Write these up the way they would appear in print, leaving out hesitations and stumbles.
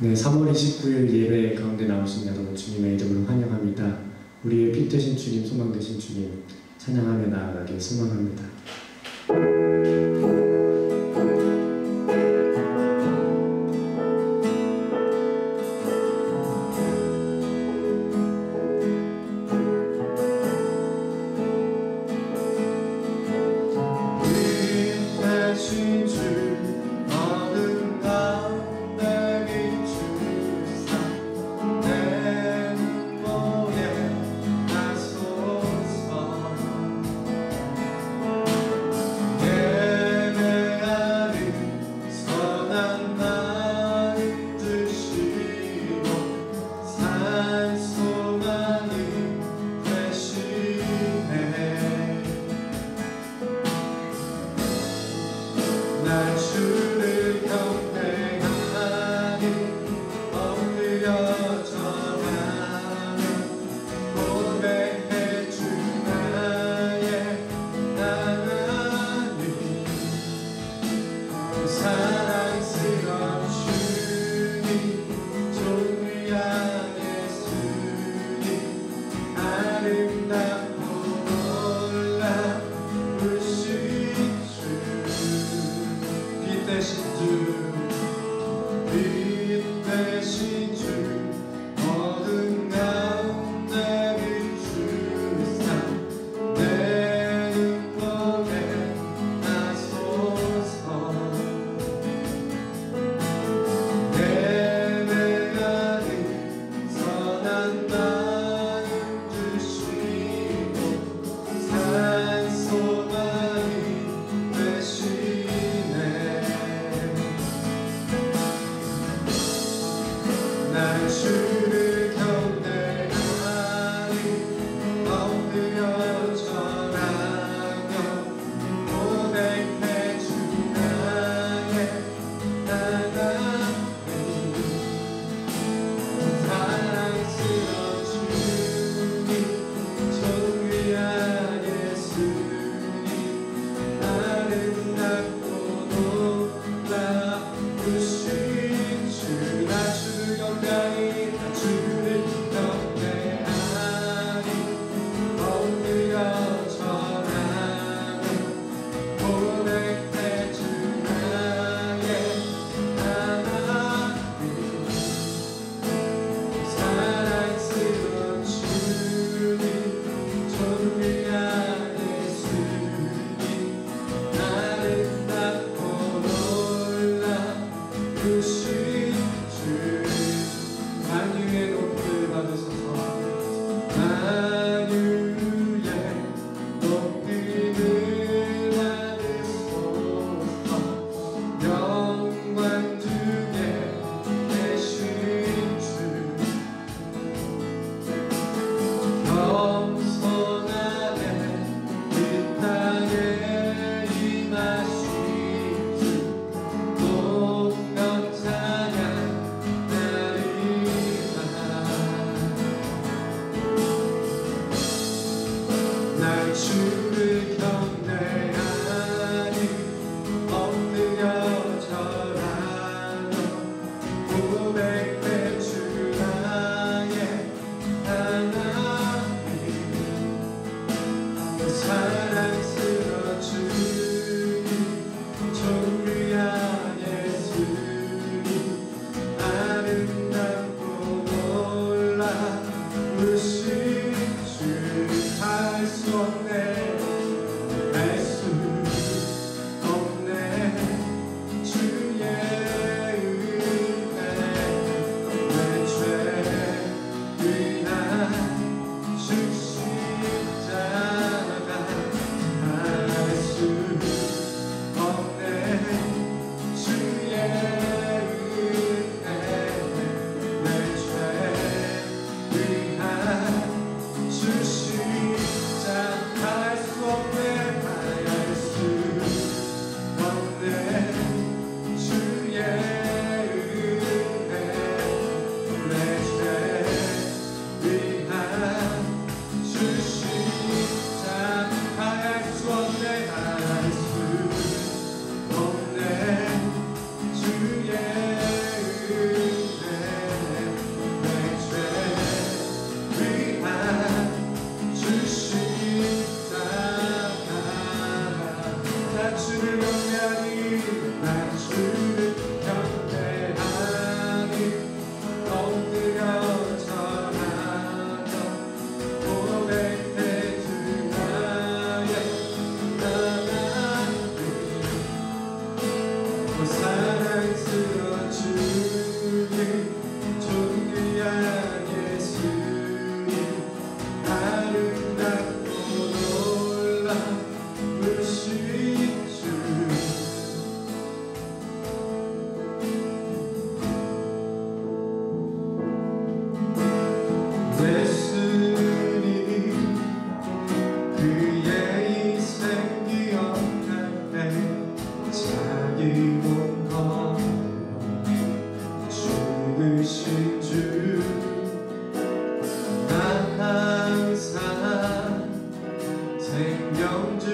네, 3월 29일 예배 가운데 나오신 여러분 주님의 이름으로 환영합니다. 우리의 빛 되신 주님, 소망 되신 주님 찬양하며 나아가길 소망합니다.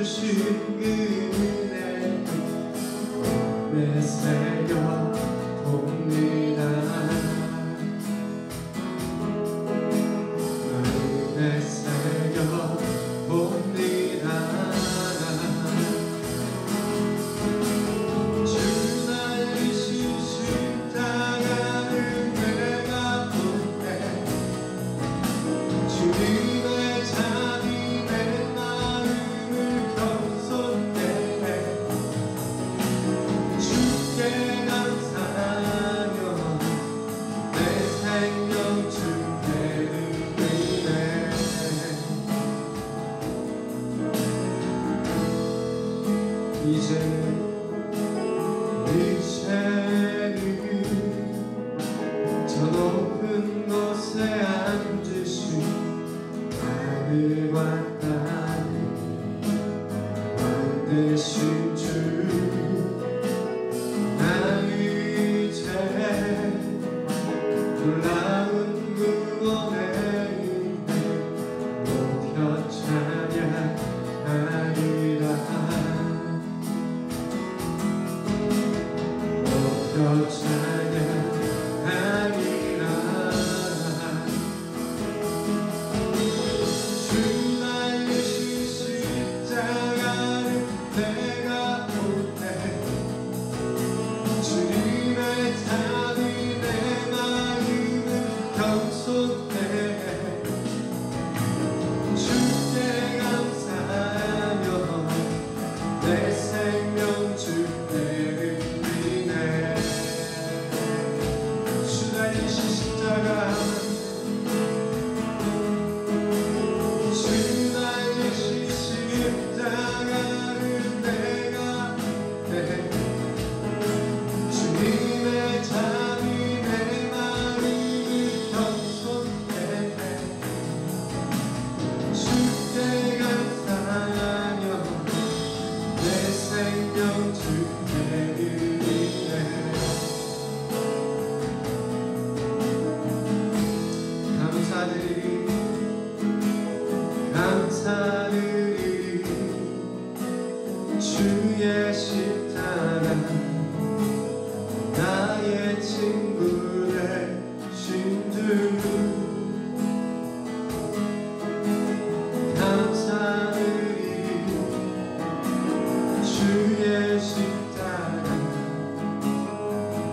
주신 그 은혜 내 새겨 봅니다. 내 새겨 봅니다. 주 날리신 십자가를 내가 볼 때 주님의 잠이 내 마음을 경솔해 주께 감사하며 내 생명 주께 드리네. 이제는 저 높은 곳에 앉으신 하늘과 땅을 만드신 주, 나 이제 놀라운 구원의 은혜 높여 찬양하리라. 높여 찬양하리라. 주 날리신 십자가를 내가 볼 때 주님의 잠이 내 마음을 경솔해 주께 감사하며 내 생명 주께 드리네. 주 날리신 십자가, 주 날리신 십자가를 내가 내 주님의 잠이 내 마음을 경솔해 주께 감사하며 내 생명 주께 드리네. 감사드리리 감사드리리 주의 십자가 나의 친구 되신 주, 감사드리리 주의 십자가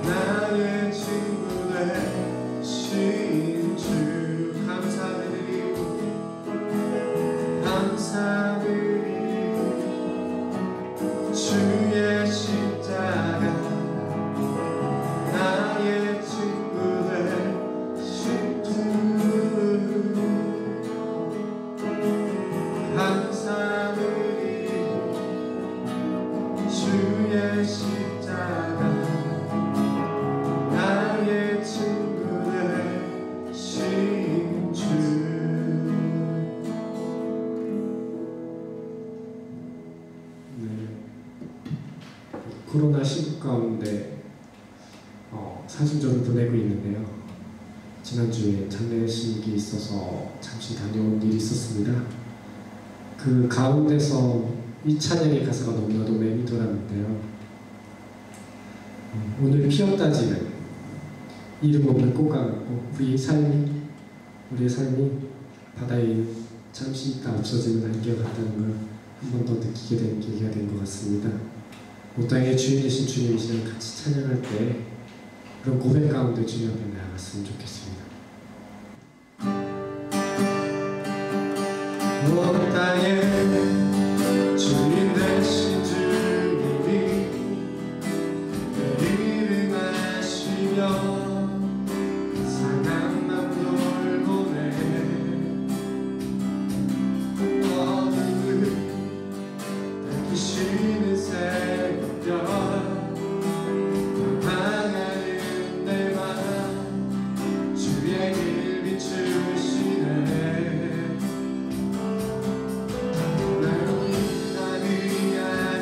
나의 친구 되신 주, 감사드리리 감사드리리 주의 십자가 나의 친구 되신 주, 감사드리리 주의 십자가 나의 친구 되신 주. 코로나19 가운데 사진전을 보내고 있는데요. 지난주에 장례식이 있어서 잠시 다녀온 일이 있었습니다. 그 가운데서 이 찬양의 가사가 너무나도 맴이 돌았는데요. 오늘 피었다지는 이름 없는 꽃과 같고 우리의 삶이 바다에 잠시 있다 없어지는 안개와 같다는 걸 한 번 더 느끼게 된 계기가 된 것 같습니다. 이 땅의 주인이신 주님이시랑 같이 찬양할 때 그런 고백 가운데 주님 앞에 나아갔으면 좋겠습니다. 이 땅의 주인 되신 주님이 내 이름 아시며 상한 맘 돌보네. 어둠을 밝히시는 새벽 방황하는 내 맘 주의 길 비추시네. 날 위하여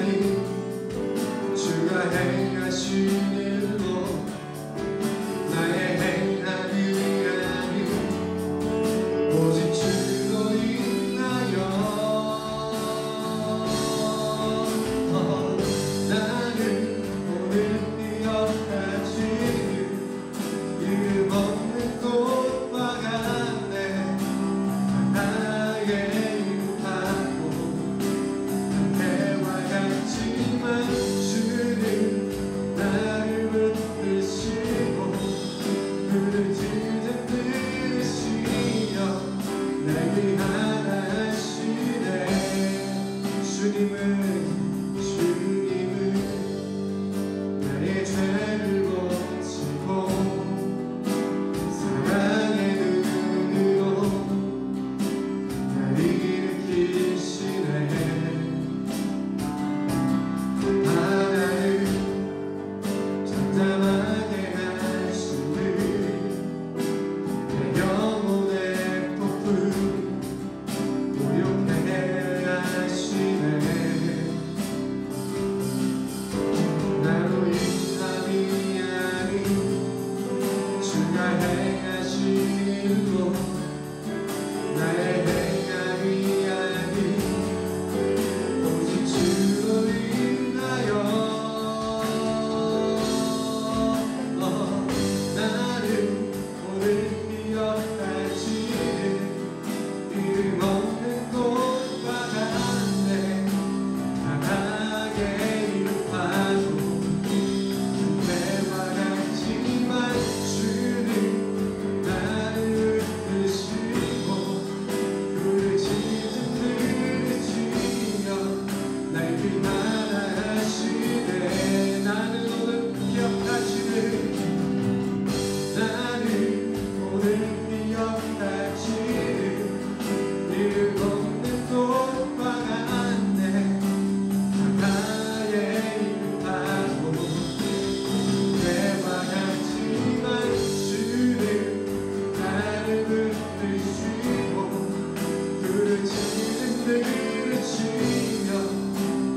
들으시며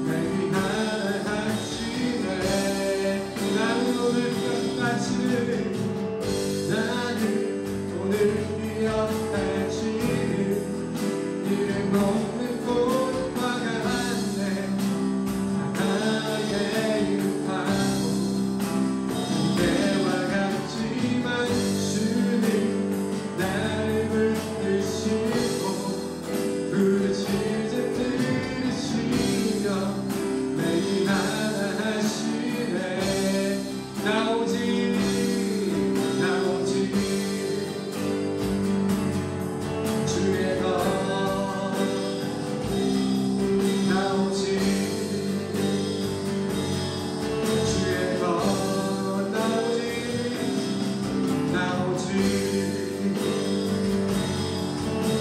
날 위하시네. 나는 오늘 기억하시는 나는 오늘 기억하시는 이름 없는 꽃과 같네. 나의 유파 때와 같지만 주는 나를 붙드시고 부르짖음 들으시며 날 위하시네. 나 오직 주의 것 나 오직 주의 것 나 오직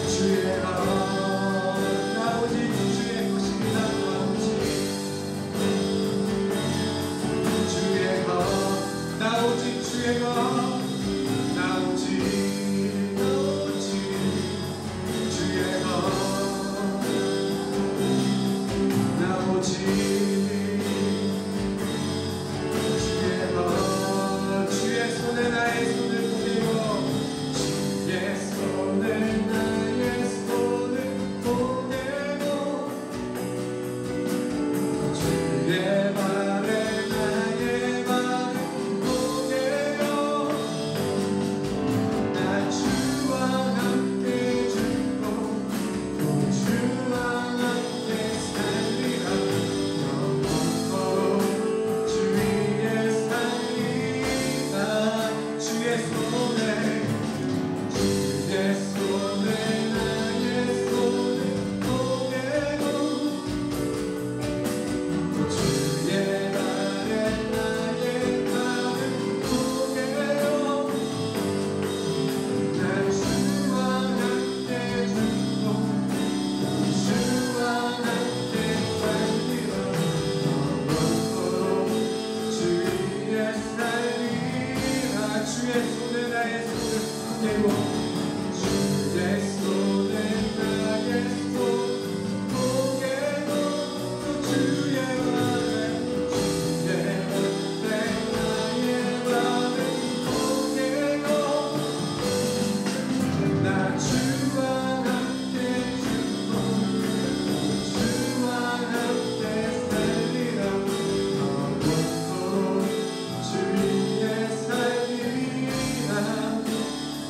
주의 것 나 오직 주의 것입니다. 나 오직 주의 것 나 오직 주의 것 나 오직 주의 것 나 오직 주의 것 주의 손에 나의 손을 보내고 주의 손에 나의 손을 보내고 주의 발에 나의 발을 보내요. 나 주와 함께 죽고 또 주와 함께 살리라. 영원토록 주 위에 살리라. 주의 손에 나의 손을 보내고 또 주의 발에 나의 발을 보내요. 난 주와 함께 죽고 주와 함께 살리라. 영원토록 주 위에 살리라. 주의 손에 나의 손을 보내고 주의 손에 나의 손을 보내고 또 주의 발에 나의 발을 보내고 나 주와 함께 죽고 주와 함께 살리라. 영원토록 주 위에 살리라.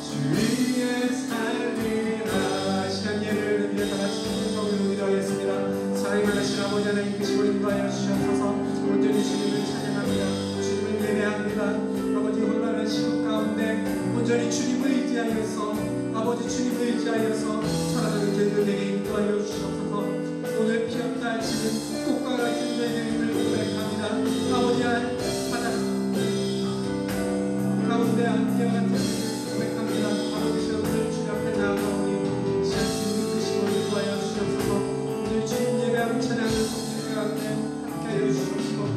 주 위에 살리라. 시간 예를 위해 다같이 성령을 기도하겠습니다. 사랑이 많으신 아버지 하나님 크신 우리 인도하여 주셔서 온전히 주님을 찬양합니다. 주님을 예배합니다. 아버지 혼란한 시국 가운데 온전히 주님을 의지하여서 아버지 주님을 의지하여서 살아가는 저희들에게 인도하여 주셔서 오늘 피었다 지는 꽃과 같은 저희들을 고백합니다. 아버지 바다 가운데 안개와 같은 고백합니다. 아버지 오늘 주님 앞에 나아가오니 시간 주님이 크신 우리 인도하여 주셔서 오늘 주님 예배하고 찬양하는 성도들 가운데 함께하여 주시옵시고 오늘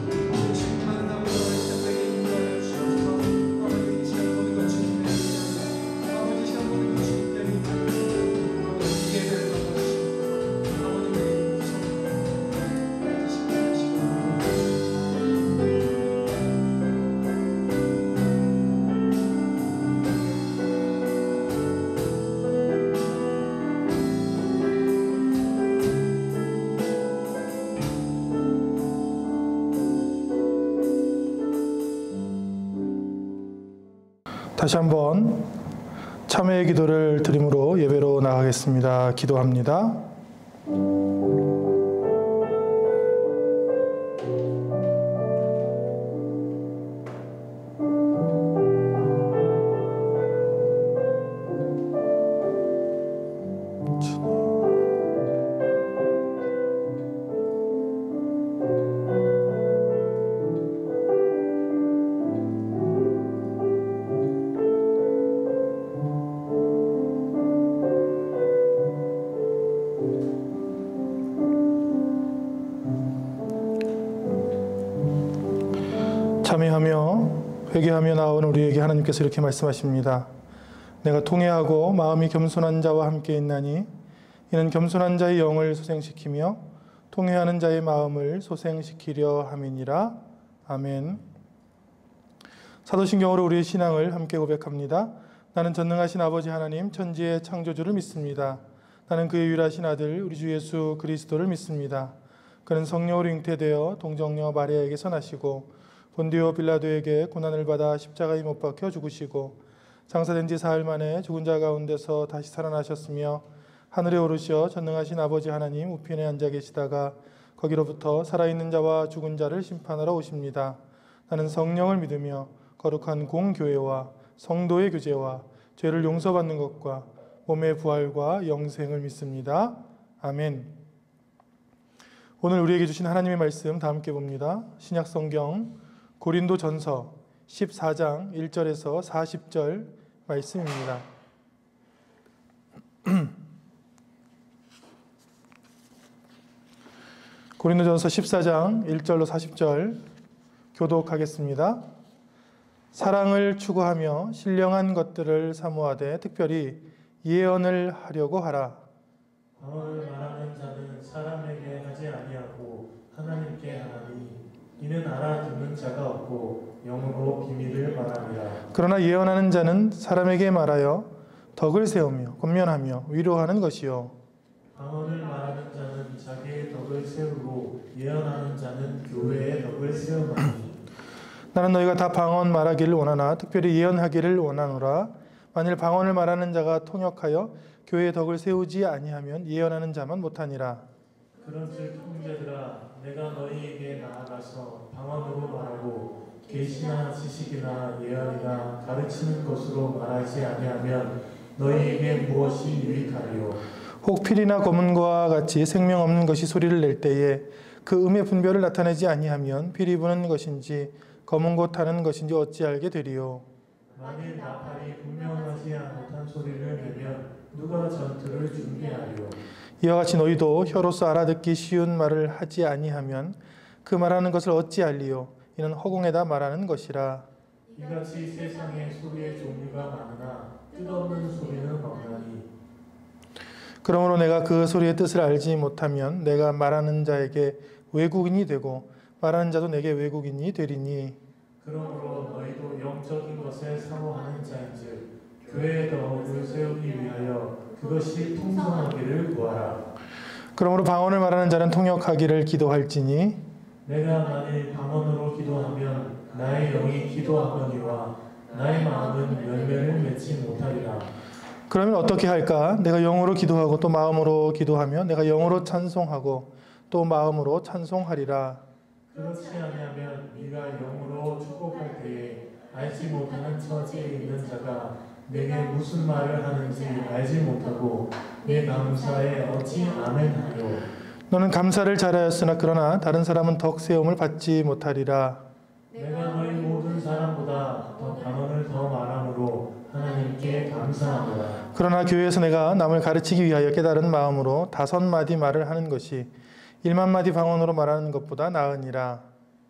주님 많은 아버지 시간에 인도하여 주셔서 아버지 이 시간 모든 것 주님께 드립니다. 아버지 시간 모든 것 주님께 드립니다. 아버지 예배를 받아주시고 아버지 우리 다시 한번 참회의 기도를 드림으로 예배로 나가겠습니다. 기도합니다. 참회하며 회개하며 나온 우리에게 하나님께서 이렇게 말씀하십니다. 내가 통회하고 마음이 겸손한 자와 함께 있나니 이는 겸손한 자의 영을 소생시키며 통회하는 자의 마음을 소생시키려 함이니라. 아멘. 사도신경으로 우리의 신앙을 함께 고백합니다. 나는 전능하신 아버지 하나님 천지의 창조주를 믿습니다. 나는 그의 유일하신 아들 우리 주 예수 그리스도를 믿습니다. 그는 성령으로 잉태되어 동정녀 마리아에게서 나시고 본디오 빌라도에게 고난을 받아 십자가에 못 박혀 죽으시고 장사된 지 사흘 만에 죽은 자 가운데서 다시 살아나셨으며 하늘에 오르셔 전능하신 아버지 하나님 우편에 앉아 계시다가 거기로부터 살아있는 자와 죽은 자를 심판하러 오십니다. 나는 성령을 믿으며 거룩한 공교회와 성도의 교제와 죄를 용서받는 것과 몸의 부활과 영생을 믿습니다. 아멘. 오늘 우리에게 주신 하나님의 말씀 다 함께 봅니다. 신약성경 고린도전서 14장 1절에서 40절 말씀입니다. 고린도전서 14장 1절로 40절 교독하겠습니다. 사랑을 추구하며 신령한 것들을 사모하되 특별히 예언을 하려고 하라. 방언을 말하는 자는 사람에게 하지 아니하고 하나님께 하나니 이는 알아듣는 자가 없고 영으로 비밀을 말하니라. 그러나 예언하는 자는 사람에게 말하여 덕을 세우며 권면하며 위로하는 것이요. 방언을 말하는 자는 자기의 덕을 세우고 예언하는 자는 교회의 덕을 세우나니. 나는 너희가 다 방언 말하기를 원하나 특별히 예언하기를 원하노라. 만일 방언을 말하는 자가 통역하여 교회의 덕을 세우지 아니하면 예언하는 자만 못하니라. 그런즉 형제들아 내가 너희에게 나아가서 방언으로 말하고 계시나 지식이나 예언이나 가르치는 것으로 말하지 아니하면 너희에게 무엇이 유익하리요. 혹 필이나 검은과 같이 생명 없는 것이 소리를 낼 때에 그 음의 분별을 나타내지 아니하면 필이 부는 것인지 검은 곳 타는 것인지 어찌 알게 되리요. 만일 나팔이 분명하지 못한 소리를 내면 누가 전투를 준비하리요. 이와 같이 너희도 혀로서 알아듣기 쉬운 말을 하지 아니하면 그 말하는 것을 어찌 알리요. 이는 허공에다 말하는 것이라. 이같이 세상에 소리의 종류가 많으나 뜻없는 소리는 없나니. 그러므로 내가 그 소리의 뜻을 알지 못하면 내가 말하는 자에게 외국인이 되고 말하는 자도 내게 외국인이 되리니. 그러므로 너희도 영적인 것을 사모하는 자인즉 교회의 덕을 세우기 위하여 그것이 풍성하기를 구하라. 그러므로 방언을 말하는 자는 통역하기를 기도할지니. 내가 만일 방언으로 기도하면 나의 영이 기도하거니와 나의 마음은 열매를 맺지 못하리라. 그러면 어떻게 할까? 내가 영으로 기도하고 또 마음으로 기도하며 내가 영으로 찬송하고 또 마음으로 찬송하리라. 그렇지 아니하면 네가 영으로 축복할 때에 알지 못하는 처지에 있는 자가 내게 무슨 말을 하는지 알지 못하고 내 감사에 어찌 아멘하려. 너는 감사를 잘하였으나 그러나 다른 사람은 덕 세움을 받지 못하리라. 내가 너희 모든 사람보다 더 방언을 더 말함으로 하나님께 감사하노라. 그러나 교회에서 내가 남을 가르치기 위하여 깨달은 마음으로 5마디 말을 하는 것이 1만마디 방언으로 말하는 것보다 나으니라.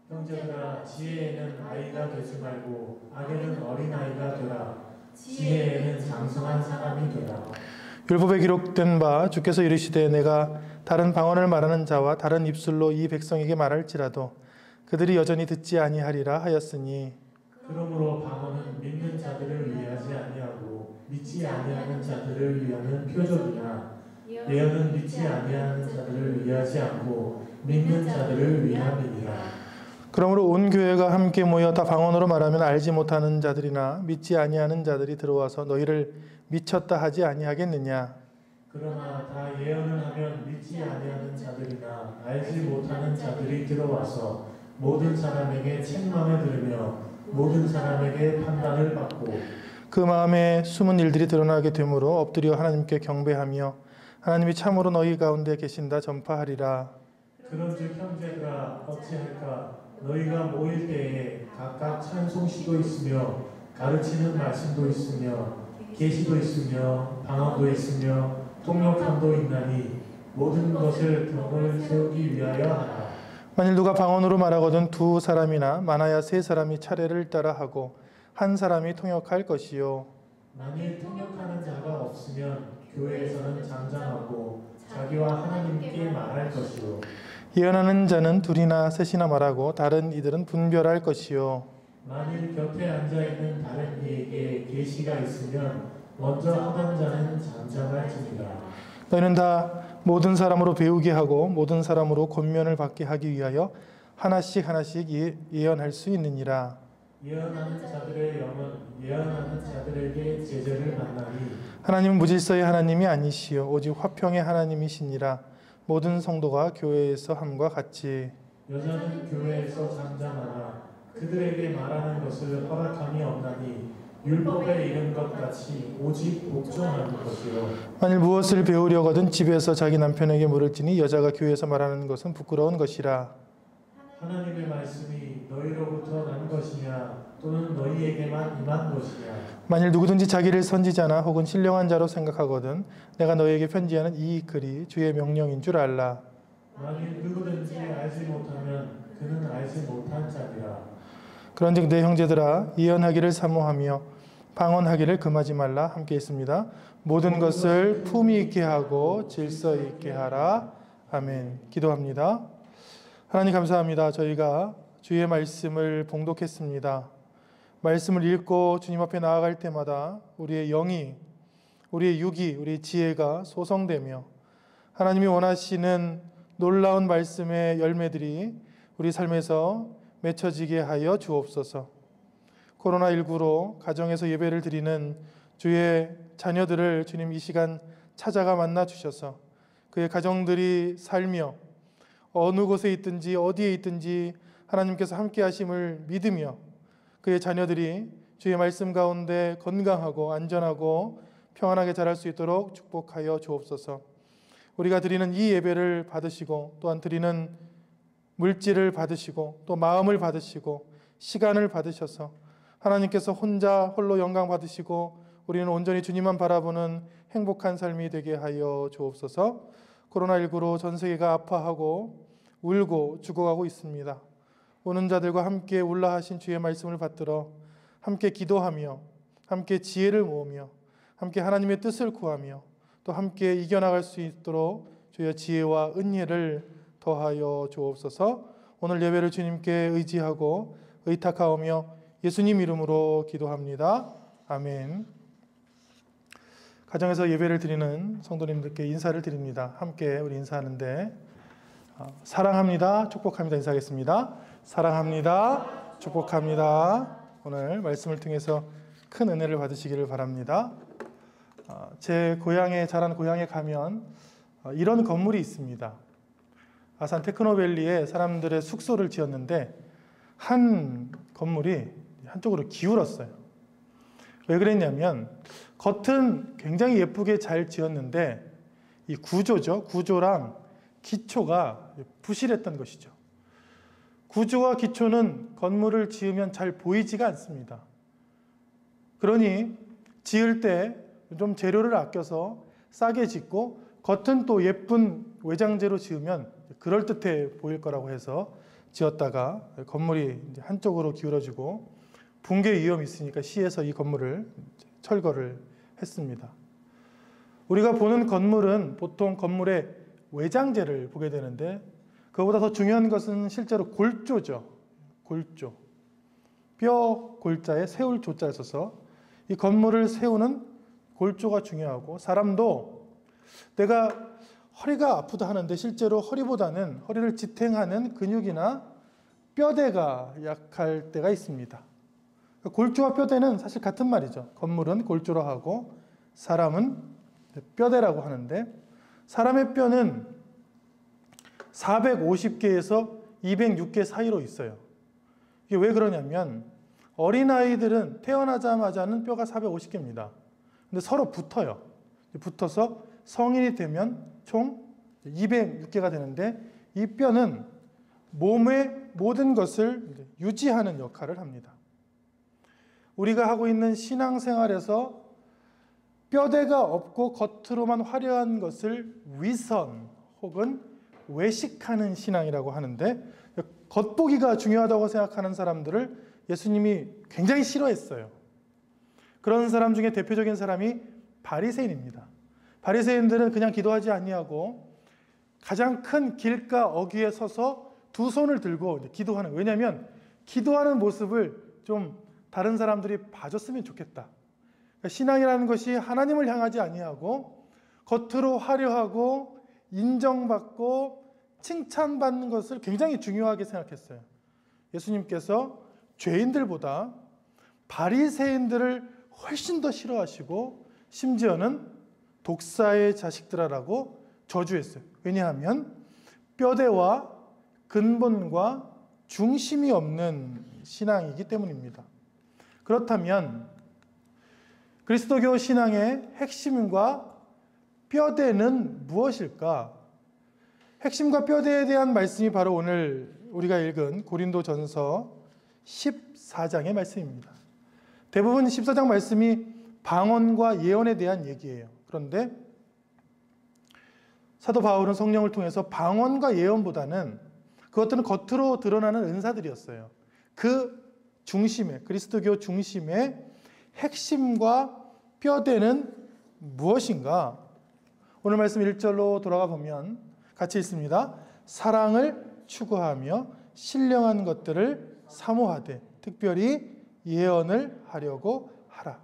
형제들아 지혜에는 아이가 되지 말고 악에는 어린아이가 되라. 지혜에는 장성한 사람이 되라. 율법에 기록된 바 주께서 이르시되 내가 다른 방언을 말하는 자와 다른 입술로 이 백성에게 말할지라도 그들이 여전히 듣지 아니하리라 하였으니. 그러므로 방언은 믿는 자들을 위하지 아니하고 믿지 아니하는 자들을 위하는 표적이나 예언은 믿지 아니하는 자들을 위하지 않고 믿는 자들을 위함이니라. 그러므로 온 교회가 함께 모여 다 방언으로 말하면 알지 못하는 자들이나 믿지 아니하는 자들이 들어와서 너희를 미쳤다 하지 아니하겠느냐. 그러나 다 예언을 하면 믿지 아니하는 자들이나 알지 못하는 자들이 들어와서 모든 사람에게 책망을 들으며 모든 사람에게 판단을 받고 그 마음에 숨은 일들이 드러나게 되므로 엎드려 하나님께 경배하며 하나님이 참으로 너희 가운데 계신다 전파하리라. 그런즉 형제들아 어찌할까. 너희가 모일 때에 각각 찬송시도 있으며 가르치는 말씀도 있으며 계시도 있으며 방언도 있으며 통역함도 있나니 모든 것을 덕을 세우기 위하여 하라. 만일 누가 방언으로 말하거든 2사람이나 많아야 3사람이 차례를 따라 하고 한 사람이 통역할 것이요. 만일 통역하는 자가 없으면 교회에서는 장장하고 자기와 하나님께 말할 것이요 예언하는 자는 둘이나 셋이나 말하고 다른 이들은 분별할 것이요 만일 곁에 앉아있는 다른 이에게 계시가 있으면 먼저 하던 자는 잠잠할지니라. 너희는 다 모든 사람으로 배우게 하고 모든 사람으로 권면을 받게 하기 위하여 하나씩 예언할 수 있느니라. 예언하는 자들의 영은 예언하는 자들에게 제재를 만나니 하나님은 무질서의 하나님이 아니시요 오직 화평의 하나님이시니라. 모든 성도가 교회에서 함과 같이 여자는 교회에서 잠잠하라. 그들에게 말하는 것을 허락함이 없나니 율법에 이른 것 같이 오직 복종하는 것이요 만일 무엇을 배우려거든 집에서 자기 남편에게 물을지니 여자가 교회에서 말하는 것은 부끄러운 것이라. 하나님의 말씀이 너희로부터 난 것이냐 또는 너희에게만 임한 것이냐. 만일 누구든지 자기를 선지자나 혹은 신령한 자로 생각하거든 내가 너희에게 편지하는 이 글이 주의 명령인 줄 알라. 만일 누구든지 알지 못하면 그는 알지 못한 자니라. 그런즉 내 형제들아 예언하기를 사모하며 방언하기를 금하지 말라. 함께 있습니다. 모든 것을 품위 있게 하고 질서 있게 하라. 아멘. 기도합니다. 하나님 감사합니다. 저희가 주의 말씀을 봉독했습니다. 말씀을 읽고 주님 앞에 나아갈 때마다 우리의 영이, 우리의 육이, 우리의 지혜가 소성되며 하나님이 원하시는 놀라운 말씀의 열매들이 우리 삶에서 맺혀지게 하여 주옵소서. 코로나19로 가정에서 예배를 드리는 주의 자녀들을 주님 이 시간 찾아가 만나 주셔서 그의 가정들이 살며 어느 곳에 있든지 어디에 있든지 하나님께서 함께 하심을 믿으며 그의 자녀들이 주의 말씀 가운데 건강하고 안전하고 평안하게 자랄 수 있도록 축복하여 주옵소서. 우리가 드리는 이 예배를 받으시고 또한 드리는 물질을 받으시고 또 마음을 받으시고 시간을 받으셔서 하나님께서 홀로 영광 받으시고 우리는 온전히 주님만 바라보는 행복한 삶이 되게 하여 주옵소서. 코로나19로 전 세계가 아파하고 울고 죽어가고 있습니다. 오는 자들과 함께 울라하신 주의 말씀을 받들어 함께 기도하며 함께 지혜를 모으며 함께 하나님의 뜻을 구하며 또 함께 이겨나갈 수 있도록 주의 지혜와 은혜를 더하여 주옵소서. 오늘 예배를 주님께 의지하고 의탁하오며 예수님 이름으로 기도합니다. 아멘. 가정에서 예배를 드리는 성도님들께 인사를 드립니다. 함께 우리 인사하는데 사랑합니다, 축복합니다 인사하겠습니다. 사랑합니다, 축복합니다. 오늘 말씀을 통해서 큰 은혜를 받으시기를 바랍니다. 제 자란 고향에 가면 이런 건물이 있습니다. 아산 테크노밸리에 사람들의 숙소를 지었는데 한 건물이 한쪽으로 기울었어요. 왜 그랬냐면 겉은 굉장히 예쁘게 잘 지었는데 이 구조랑 기초가 부실했던 것이죠. 구조와 기초는 건물을 지으면 잘 보이지가 않습니다. 그러니 지을 때 좀 재료를 아껴서 싸게 짓고 겉은 또 예쁜 외장재로 지으면 그럴듯해 보일 거라고 해서 지었다가 건물이 이제 한쪽으로 기울어지고 붕괴 위험이 있으니까 시에서 이 건물을 철거를 했습니다. 우리가 보는 건물은 보통 건물의 외장재를 보게 되는데 그보다 더 중요한 것은 실제로 골조죠. 골조. 뼈 골자에 세울 조자를 써서 이 건물을 세우는 골조가 중요하고 사람도 내가 허리가 아프다 하는데 실제로 허리보다는 허리를 지탱하는 근육이나 뼈대가 약할 때가 있습니다. 골조와 뼈대는 사실 같은 말이죠. 건물은 골조로 하고 사람은 뼈대라고 하는데 사람의 뼈는 450개에서 206개 사이로 있어요. 이게 왜 그러냐면 어린아이들은 태어나자마자는 뼈가 450개입니다. 근데 서로 붙어요. 붙어서 성인이 되면 총 206개가 되는데 이 뼈는 몸의 모든 것을 유지하는 역할을 합니다. 우리가 하고 있는 신앙생활에서 뼈대가 없고 겉으로만 화려한 것을 위선 혹은 외식하는 신앙이라고 하는데 겉보기가 중요하다고 생각하는 사람들을 예수님이 굉장히 싫어했어요. 그런 사람 중에 대표적인 사람이 바리새인입니다. 바리새인들은 그냥 기도하지 아니하고 가장 큰 길가 어귀에 서서 두 손을 들고 기도하는, 왜냐하면 기도하는 모습을 좀 다른 사람들이 봐줬으면 좋겠다. 그러니까 신앙이라는 것이 하나님을 향하지 아니하고 겉으로 화려하고 인정받고 칭찬받는 것을 굉장히 중요하게 생각했어요. 예수님께서 죄인들보다 바리새인들을 훨씬 더 싫어하시고 심지어는 독사의 자식들아라고 저주했어요. 왜냐하면 뼈대와 근본과 중심이 없는 신앙이기 때문입니다. 그렇다면 그리스도교 신앙의 핵심과 뼈대는 무엇일까? 핵심과 뼈대에 대한 말씀이 바로 오늘 우리가 읽은 고린도전서 14장의 말씀입니다. 대부분 14장 말씀이 방언과 예언에 대한 얘기예요. 그런데 사도 바울은 성령을 통해서 방언과 예언보다는 그것들은 겉으로 드러나는 은사들이었어요. 그 중심에, 그리스도교 중심의 핵심과 뼈대는 무엇인가? 오늘 말씀 1절로 돌아가 보면 같이 읽습니다. 사랑을 추구하며 신령한 것들을 사모하되 특별히 예언을 하려고 하라.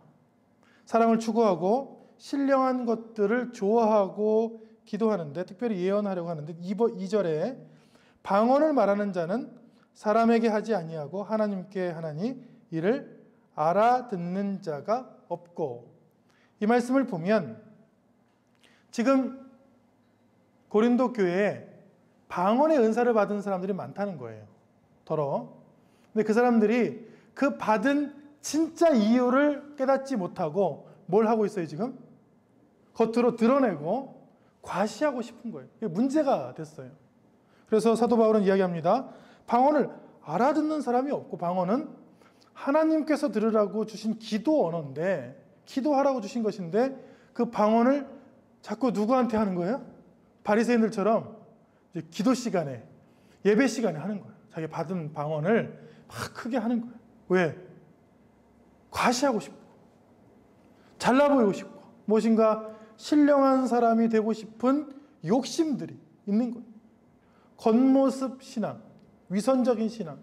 사랑을 추구하고 신령한 것들을 좋아하고 기도하는데, 특별히 예언하려고 하는데, 2절에 방언을 말하는 자는 사람에게 하지 아니하고 하나님께 하나니 이를 알아듣는 자가 없고. 이 말씀을 보면 지금 고린도 교회에 방언의 은사를 받은 사람들이 많다는 거예요. 근데 그 사람들이 그 받은 진짜 이유를 깨닫지 못하고 뭘 하고 있어요, 지금? 겉으로 드러내고 과시하고 싶은 거예요. 이게 문제가 됐어요. 그래서 사도 바울은 이야기합니다. 방언을 알아듣는 사람이 없고, 방언은 하나님께서 들으라고 주신 기도 언어인데, 기도하라고 주신 것인데 그 방언을 자꾸 누구한테 하는 거예요? 바리새인들처럼 이제 기도 시간에, 예배 시간에 하는 거예요. 자기 받은 방언을 막 크게 하는 거예요. 왜? 과시하고 싶고, 잘나 보이고 싶고, 무엇인가 신령한 사람이 되고 싶은 욕심들이 있는 거예요. 겉모습 신앙, 위선적인 신앙,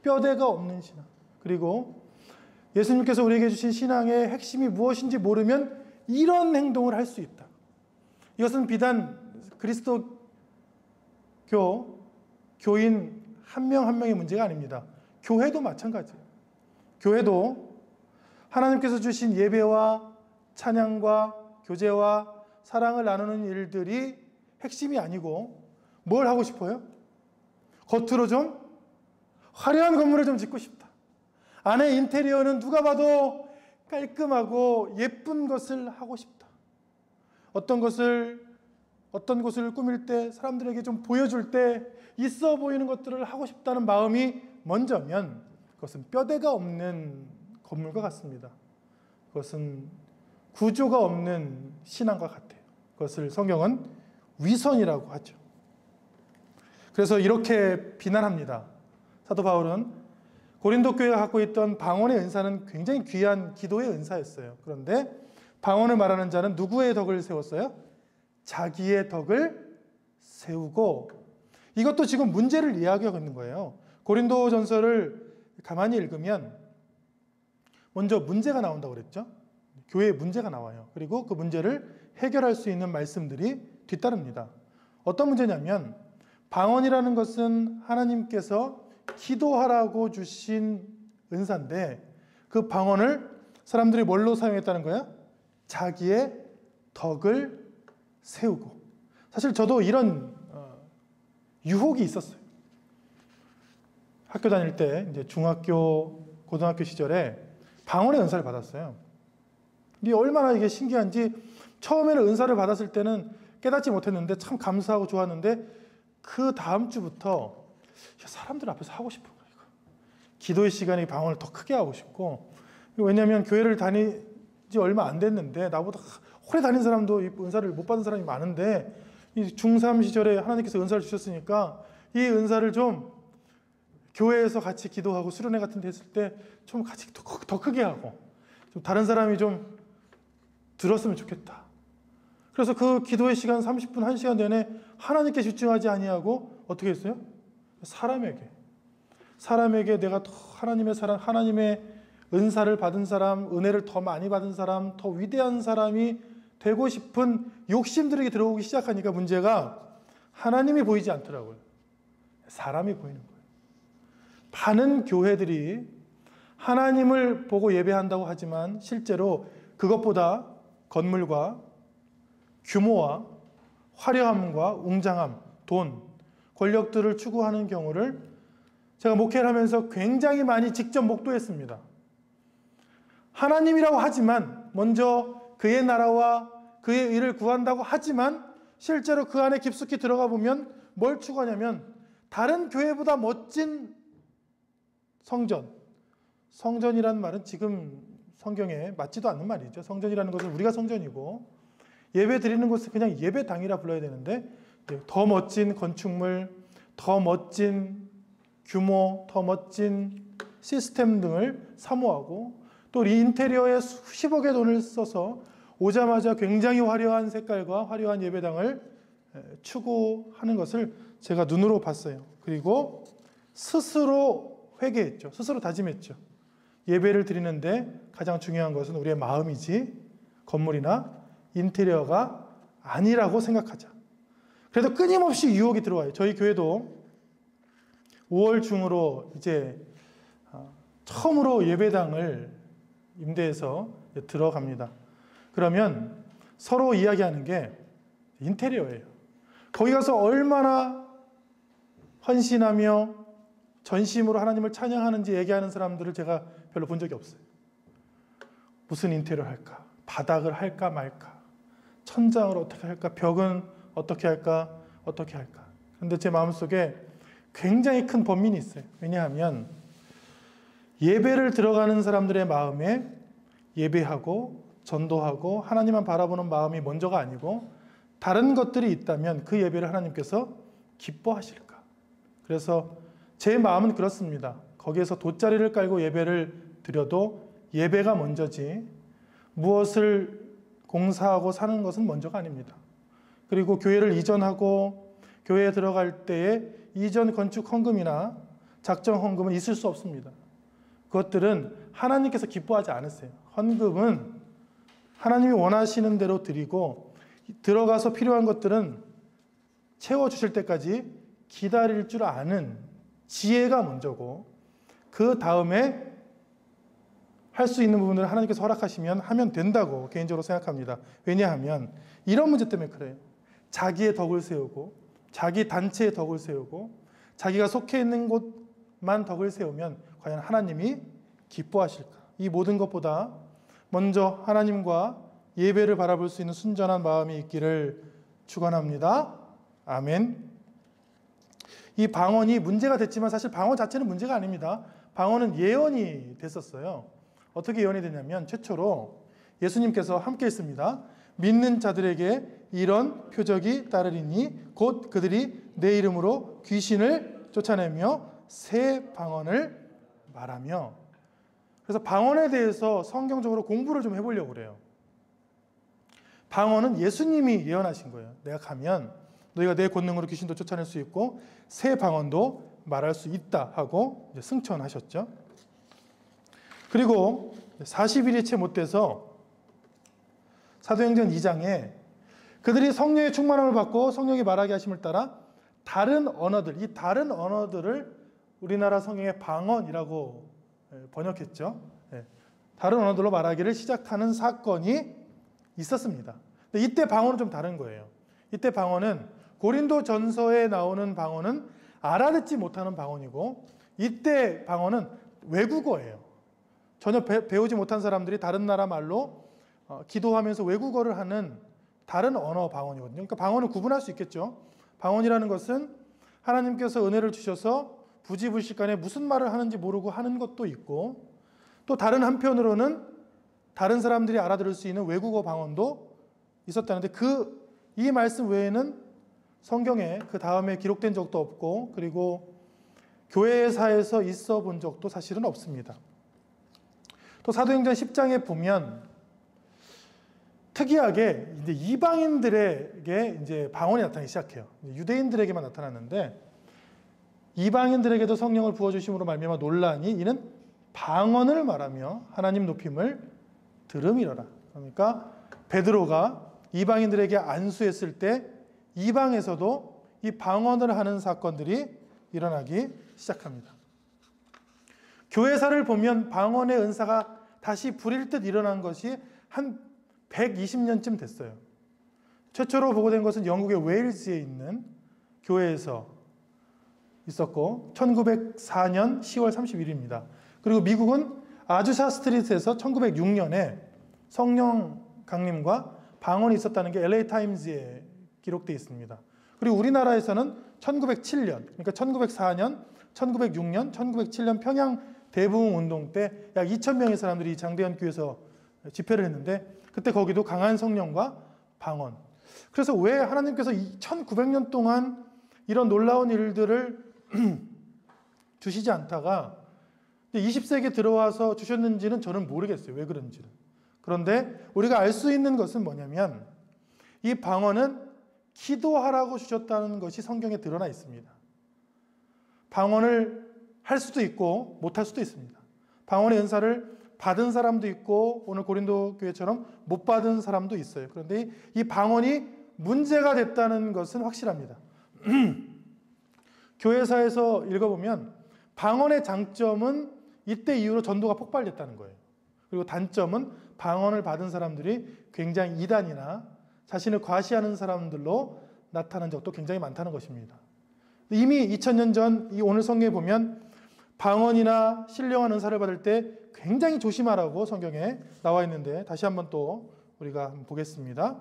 뼈대가 없는 신앙. 그리고 예수님께서 우리에게 주신 신앙의 핵심이 무엇인지 모르면 이런 행동을 할 수 있다. 이것은 비단 그리스도 교인 한 명 한 명의 문제가 아닙니다. 교회도 마찬가지예요. 교회도 하나님께서 주신 예배와 찬양과 교제와 사랑을 나누는 일들이 핵심이 아니고 뭘 하고 싶어요? 겉으로 좀 화려한 건물을 좀 짓고 싶다. 안에 인테리어는 누가 봐도 깔끔하고 예쁜 것을 하고 싶다. 어떤 곳을 꾸밀 때, 사람들에게 좀 보여줄 때 있어 보이는 것들을 하고 싶다는 마음이 먼저면 그것은 뼈대가 없는 건물과 같습니다. 그것은 구조가 없는 신앙과 같아요. 그것을 성경은 위선이라고 하죠. 그래서 이렇게 비난합니다. 사도 바울은 고린도 교회가 갖고 있던 방언의 은사는 굉장히 귀한 기도의 은사였어요. 그런데 방언을 말하는 자는 누구의 덕을 세웠어요? 자기의 덕을 세우고, 이것도 지금 문제를 이야기하고 있는 거예요. 고린도전서를 가만히 읽으면 먼저 문제가 나온다고 그랬죠. 교회에 문제가 나와요. 그리고 그 문제를 해결할 수 있는 말씀들이 뒤따릅니다. 어떤 문제냐면, 방언이라는 것은 하나님께서 기도하라고 주신 은사인데 그 방언을 사람들이 뭘로 사용했다는 거야? 자기의 덕을 세우고. 사실 저도 이런 유혹이 있었어요. 학교 다닐 때 이제 중학교, 고등학교 시절에 방언의 은사를 받았어요. 이게 얼마나 이게 신기한지, 처음에는 은사를 받았을 때는 깨닫지 못했는데 참 감사하고 좋았는데, 그 다음 주부터 사람들 앞에서 하고 싶은 거예요. 기도의 시간에 방언을 더 크게 하고 싶고, 왜냐하면 교회를 다니지 얼마 안 됐는데 나보다 오래 다닌 사람도 이 은사를 못 받은 사람이 많은데, 이 중3 시절에 하나님께서 은사를 주셨으니까 이 은사를 좀 교회에서 같이 기도하고 수련회 같은 데 했을 때 좀 같이 더 크게 하고, 좀 다른 사람이 좀 들었으면 좋겠다. 그래서 그 기도의 시간 30분, 1시간 내내 하나님께 집중하지 아니하고 어떻게 했어요? 사람에게 내가 더 하나님의 사랑, 하나님의 은사를 받은 사람, 은혜를 더 많이 받은 사람, 더 위대한 사람이 되고 싶은 욕심들이 들어오기 시작하니까 문제가 하나님이 보이지 않더라고요. 사람이 보이는 거예요. 많은 교회들이 하나님을 보고 예배한다고 하지만 실제로 그것보다 건물과 규모와 화려함과 웅장함, 돈, 권력들을 추구하는 경우를 제가 목회를 하면서 굉장히 많이 직접 목도했습니다. 하나님이라고 하지만 먼저 그의 나라와 그의 의를 구한다고 하지만 실제로 그 안에 깊숙이 들어가 보면 뭘 추구하냐면 다른 교회보다 멋진 성전이라는 말은 지금 성경에 맞지도 않는 말이죠. 성전이라는 것은 우리가 성전이고 예배 드리는 곳은 그냥 예배당이라 불러야 되는데 더 멋진 건축물, 더 멋진 규모, 더 멋진 시스템 등을 사모하고 또 인테리어에 수십억의 돈을 써서 오자마자 굉장히 화려한 색깔과 화려한 예배당을 추구하는 것을 제가 눈으로 봤어요. 그리고 스스로 회개했죠. 스스로 다짐했죠. 예배를 드리는데 가장 중요한 것은 우리의 마음이지 건물이나 인테리어가 아니라고 생각하자. 그래도 끊임없이 유혹이 들어와요. 저희 교회도 5월 중으로 이제 처음으로 예배당을 임대해서 들어갑니다. 그러면 서로 이야기하는 게 인테리어예요. 거기 가서 얼마나 헌신하며 전심으로 하나님을 찬양하는지 얘기하는 사람들을 제가 별로 본 적이 없어요. 무슨 인테리어를 할까? 바닥을 할까 말까? 천장을 어떻게 할까? 벽은 어떻게 할까? 어떻게 할까? 그런데 제 마음속에 굉장히 큰 번민이 있어요. 왜냐하면 예배를 들어가는 사람들의 마음에 예배하고 전도하고 하나님만 바라보는 마음이 먼저가 아니고 다른 것들이 있다면 그 예배를 하나님께서 기뻐하실까? 그래서 제 마음은 그렇습니다. 거기에서 돗자리를 깔고 예배를 드려도 예배가 먼저지 무엇을 공사하고 사는 것은 먼저가 아닙니다. 그리고 교회를 이전하고 교회에 들어갈 때에 이전 건축 헌금이나 작정 헌금은 있을 수 없습니다. 그것들은 하나님께서 기뻐하지 않으세요. 헌금은 하나님이 원하시는 대로 드리고 들어가서 필요한 것들은 채워주실 때까지 기다릴 줄 아는 지혜가 먼저고 그 다음에 할 수 있는 부분을 하나님께서 허락하시면 하면 된다고 개인적으로 생각합니다. 왜냐하면 이런 문제 때문에 그래요. 자기의 덕을 세우고 자기 단체의 덕을 세우고 자기가 속해 있는 곳만 덕을 세우면 과연 하나님이 기뻐하실까? 이 모든 것보다 먼저 하나님과 예배를 바라볼 수 있는 순전한 마음이 있기를 축원합니다. 아멘. 이 방언이 문제가 됐지만 사실 방언 자체는 문제가 아닙니다. 방언은 예언이 됐었어요. 어떻게 예언이 됐냐면 최초로 예수님께서 함께 했습니다. 믿는 자들에게 이런 표적이 따르리니 곧 그들이 내 이름으로 귀신을 쫓아내며 새 방언을 말하며. 그래서 방언에 대해서 성경적으로 공부를 좀 해보려고 그래요. 방언은 예수님이 예언하신 거예요. 내가 가면 너희가 내 권능으로 귀신도 쫓아낼 수 있고 새 방언도 말할 수 있다 하고 이제 승천하셨죠. 그리고 40일이 채 못 돼서 사도행전 2장에 그들이 성령의 충만함을 받고 성령이 말하게 하심을 따라 다른 언어들, 이 다른 언어들을 우리나라 성경에 방언이라고 번역했죠. 다른 언어들로 말하기를 시작하는 사건이 있었습니다. 근데 이때 방언은 좀 다른 거예요. 이때 방언은 고린도 전서에 나오는 방언은 알아듣지 못하는 방언이고 이때 방언은 외국어예요. 전혀 배우지 못한 사람들이 다른 나라 말로 기도하면서 외국어를 하는 다른 언어 방언이거든요. 그러니까 방언을 구분할 수 있겠죠. 방언이라는 것은 하나님께서 은혜를 주셔서 부지불식간에 무슨 말을 하는지 모르고 하는 것도 있고 또 다른 한편으로는 다른 사람들이 알아들을 수 있는 외국어 방언도 있었다는데 이 말씀 외에는 성경에 그 다음에 기록된 적도 없고 그리고 교회사에서 있어 본 적도 사실은 없습니다. 또 사도행전 10장에 보면 특이하게 이제 이방인들에게 이제 방언이 나타나기 시작해요. 유대인들에게만 나타났는데 이방인들에게도 성령을 부어주심으로 말미암아 논란이 이는 방언을 말하며 하나님 높임을 들음이로라. 그러니까 베드로가 이방인들에게 안수했을 때 이방에서도 이 방언을 하는 사건들이 일어나기 시작합니다. 교회사를 보면 방언의 은사가 다시 불일 듯 일어난 것이 한 120년쯤 됐어요. 최초로 보고된 것은 영국의 웨일즈에 있는 교회에서 있었고 1904년 10월 30일입니다. 그리고 미국은 아주샤 스트리트에서 1906년에 성령 강림과 방언이 있었다는 게 LA 타임즈에 기록되어 있습니다. 그리고 우리나라에서는 1907년, 그러니까 1904년, 1906년, 1907년 평양 대부흥 운동 때 약 2,000명의 사람들이 장대현 교회에서 집회를 했는데 그때 거기도 강한 성령과 방언. 그래서 왜 하나님께서 1900년 동안 이런 놀라운 일들을 주시지 않다가 20세기에 들어와서 주셨는지는 저는 모르겠어요. 왜 그런지는. 그런데 우리가 알 수 있는 것은 뭐냐면 이 방언은 기도하라고 주셨다는 것이 성경에 드러나 있습니다. 방언을 할 수도 있고 못할 수도 있습니다. 방언의 은사를 받은 사람도 있고 오늘 고린도 교회처럼 못 받은 사람도 있어요. 그런데 이 방언이 문제가 됐다는 것은 확실합니다. 교회사에서 읽어보면 방언의 장점은 이때 이후로 전도가 폭발됐다는 거예요. 그리고 단점은 방언을 받은 사람들이 굉장히 이단이나 자신을 과시하는 사람들로 나타난 적도 굉장히 많다는 것입니다. 이미 2000년 전 이 오늘 성경에 보면 방언이나 신령한 은사를 받을 때 굉장히 조심하라고 성경에 나와 있는데 다시 한번 또 우리가 한번 보겠습니다.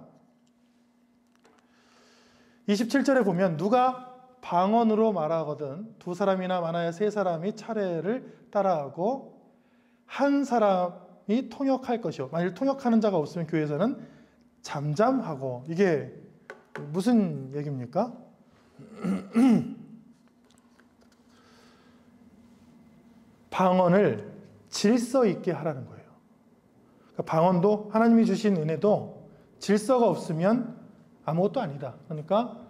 27절에 보면 누가 방언으로 말하거든 두 사람이나 많아야 세 사람이 차례를 따라하고 한 사람이 통역할 것이요. 만일 통역하는 자가 없으면 교회에서는 잠잠하고. 이게 무슨 얘기입니까? 방언을 질서 있게 하라는 거예요. 그러니까 방언도 하나님이 주신 은혜도 질서가 없으면 아무것도 아니다. 그러니까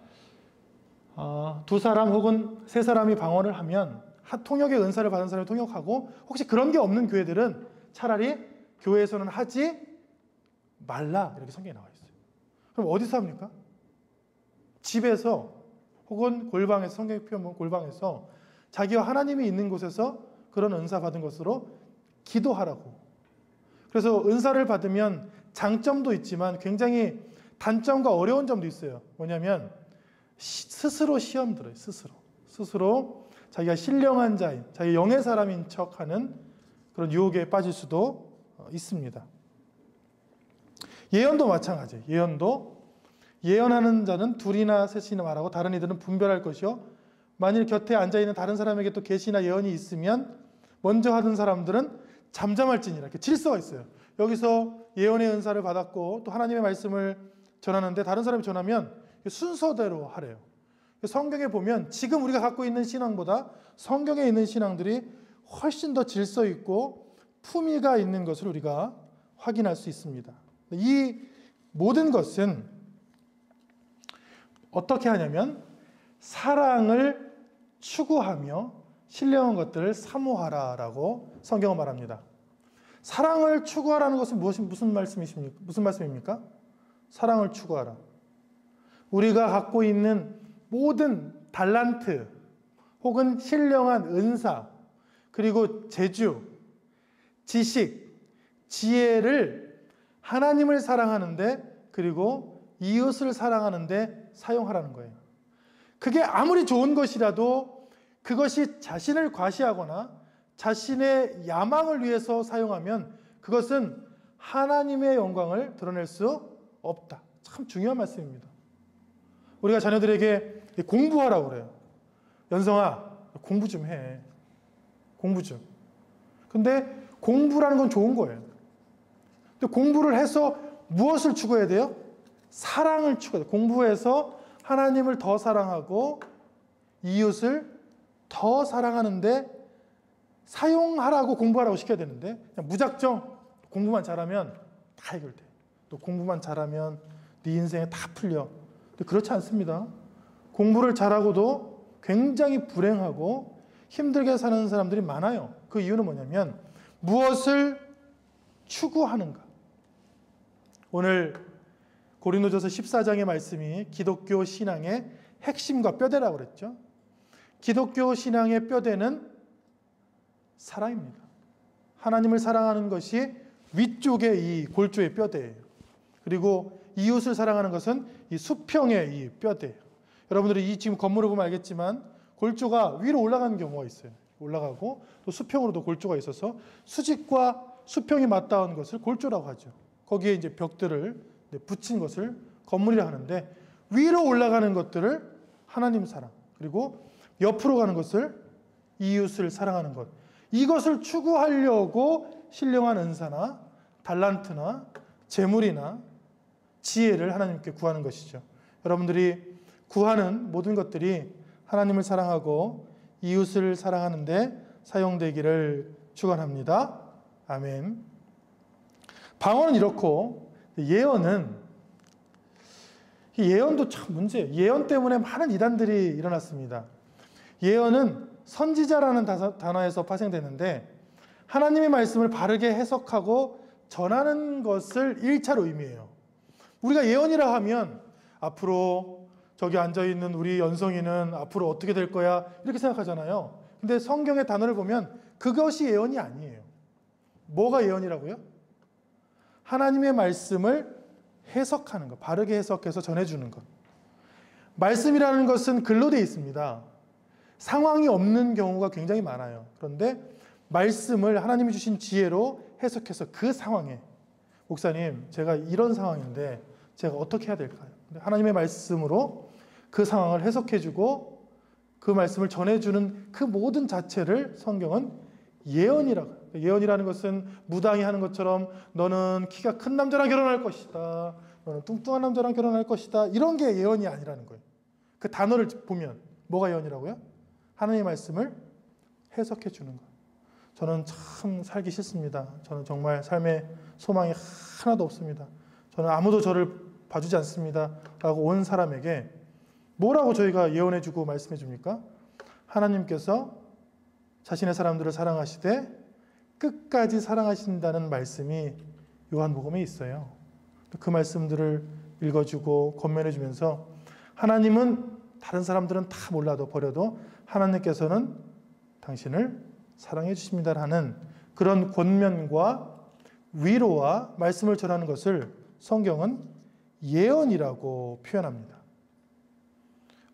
두 사람 혹은 세 사람이 방언을 하면 통역의 은사를 받은 사람이 통역하고 혹시 그런 게 없는 교회들은 차라리 교회에서는 하지 말라 이렇게 성경에 나와 있어요. 그럼 어디서 합니까? 집에서 혹은 골방에서 성경에 표현한 골방에서 자기와 하나님이 있는 곳에서 그런 은사 받은 것으로 기도하라고. 그래서 은사를 받으면 장점도 있지만 굉장히 단점과 어려운 점도 있어요. 뭐냐면 스스로 시험 들어요. 스스로 자기가 신령한 자인, 자기 영의 사람인 척하는 그런 유혹에 빠질 수도 있습니다. 예언도 마찬가지예요. 예언도 예언하는 자는 둘이나 셋이나 말하고 다른 이들은 분별할 것이요. 만일 곁에 앉아있는 다른 사람에게 또 계시나 예언이 있으면 먼저 하던 사람들은 잠잠할지니라. 이렇게 질서가 있어요. 여기서 예언의 은사를 받았고 또 하나님의 말씀을 전하는데 다른 사람이 전하면 순서대로 하래요. 성경에 보면 지금 우리가 갖고 있는 신앙보다 성경에 있는 신앙들이 훨씬 더 질서 있고 품위가 있는 것을 우리가 확인할 수 있습니다. 이 모든 것은 어떻게 하냐면 사랑을 추구하며 신령한 것들을 사모하라라고 성경은 말합니다. 사랑을 추구하라는 것은 무슨 말씀입니까? 사랑을 추구하라. 우리가 갖고 있는 모든 달란트 혹은 신령한 은사 그리고 재주, 지식, 지혜를 하나님을 사랑하는데 그리고 이웃을 사랑하는데 사용하라는 거예요. 그게 아무리 좋은 것이라도 그것이 자신을 과시하거나 자신의 야망을 위해서 사용하면 그것은 하나님의 영광을 드러낼 수 없다. 참 중요한 말씀입니다. 우리가 자녀들에게 공부하라고 그래요. 연성아, 공부 좀 해. 공부 좀. 근데 공부라는 건 좋은 거예요. 근데 공부를 해서 무엇을 추구해야 돼요? 사랑을 추구해야 돼요. 공부해서 하나님을 더 사랑하고 이웃을 더 사랑하는데 사용하라고 공부하라고 시켜야 되는데 그냥 무작정 공부만 잘하면 다 해결돼. 또 공부만 잘하면 네 인생에 다 풀려. 근데 그렇지 않습니다. 공부를 잘하고도 굉장히 불행하고 힘들게 사는 사람들이 많아요. 그 이유는 뭐냐면 무엇을 추구하는가. 오늘 고린도전서 14장의 말씀이 기독교 신앙의 핵심과 뼈대라고 그랬죠. 기독교 신앙의 뼈대는 사랑입니다. 하나님을 사랑하는 것이 위쪽의 이 골조의 뼈대예요. 그리고 이웃을 사랑하는 것은 이 수평의 이 뼈대예요. 여러분들이 이 지금 건물을 보면 알겠지만 골조가 위로 올라가는 경우가 있어요. 올라가고 또 수평으로도 골조가 있어서 수직과 수평이 맞닿은 것을 골조라고 하죠. 거기에 이제 벽들을 붙인 것을 건물이라 하는데 위로 올라가는 것들을 하나님 사랑, 그리고 옆으로 가는 것을 이웃을 사랑하는 것, 이것을 추구하려고 신령한 은사나 달란트나 재물이나 지혜를 하나님께 구하는 것이죠. 여러분들이 구하는 모든 것들이 하나님을 사랑하고 이웃을 사랑하는 데 사용되기를 축원합니다. 아멘. 방언은 이렇고 예언도 참 문제예요. 예언 때문에 많은 이단들이 일어났습니다. 예언은 선지자라는 단어에서 파생되는데 하나님의 말씀을 바르게 해석하고 전하는 것을 1차로 의미해요. 우리가 예언이라 하면 앞으로 저기 앉아있는 우리 연성이는 앞으로 어떻게 될 거야 이렇게 생각하잖아요. 근데 성경의 단어를 보면 그것이 예언이 아니에요. 뭐가 예언이라고요? 하나님의 말씀을 해석하는 것, 바르게 해석해서 전해주는 것. 말씀이라는 것은 글로 되어 있습니다. 상황이 없는 경우가 굉장히 많아요. 그런데 말씀을 하나님이 주신 지혜로 해석해서 그 상황에, 목사님 제가 이런 상황인데 제가 어떻게 해야 될까요? 하나님의 말씀으로 그 상황을 해석해주고 그 말씀을 전해주는 그 모든 자체를 성경은 예언이라고 해요. 예언이라는 것은 무당이 하는 것처럼 너는 키가 큰 남자랑 결혼할 것이다, 너는 뚱뚱한 남자랑 결혼할 것이다, 이런 게 예언이 아니라는 거예요. 그 단어를 보면 뭐가 예언이라고요? 하나님의 말씀을 해석해 주는 것. 저는 참 살기 싫습니다. 저는 정말 삶에 소망이 하나도 없습니다. 저는 아무도 저를 봐주지 않습니다 라고 온 사람에게 뭐라고 저희가 예언해 주고 말씀해 줍니까? 하나님께서 자신의 사람들을 사랑하시되 끝까지 사랑하신다는 말씀이 요한복음에 있어요. 그 말씀들을 읽어주고 권면해 주면서 하나님은 다른 사람들은 다 몰라도 버려도 하나님께서는 당신을 사랑해 주십니다라는 그런 권면과 위로와 말씀을 전하는 것을 성경은 예언이라고 표현합니다.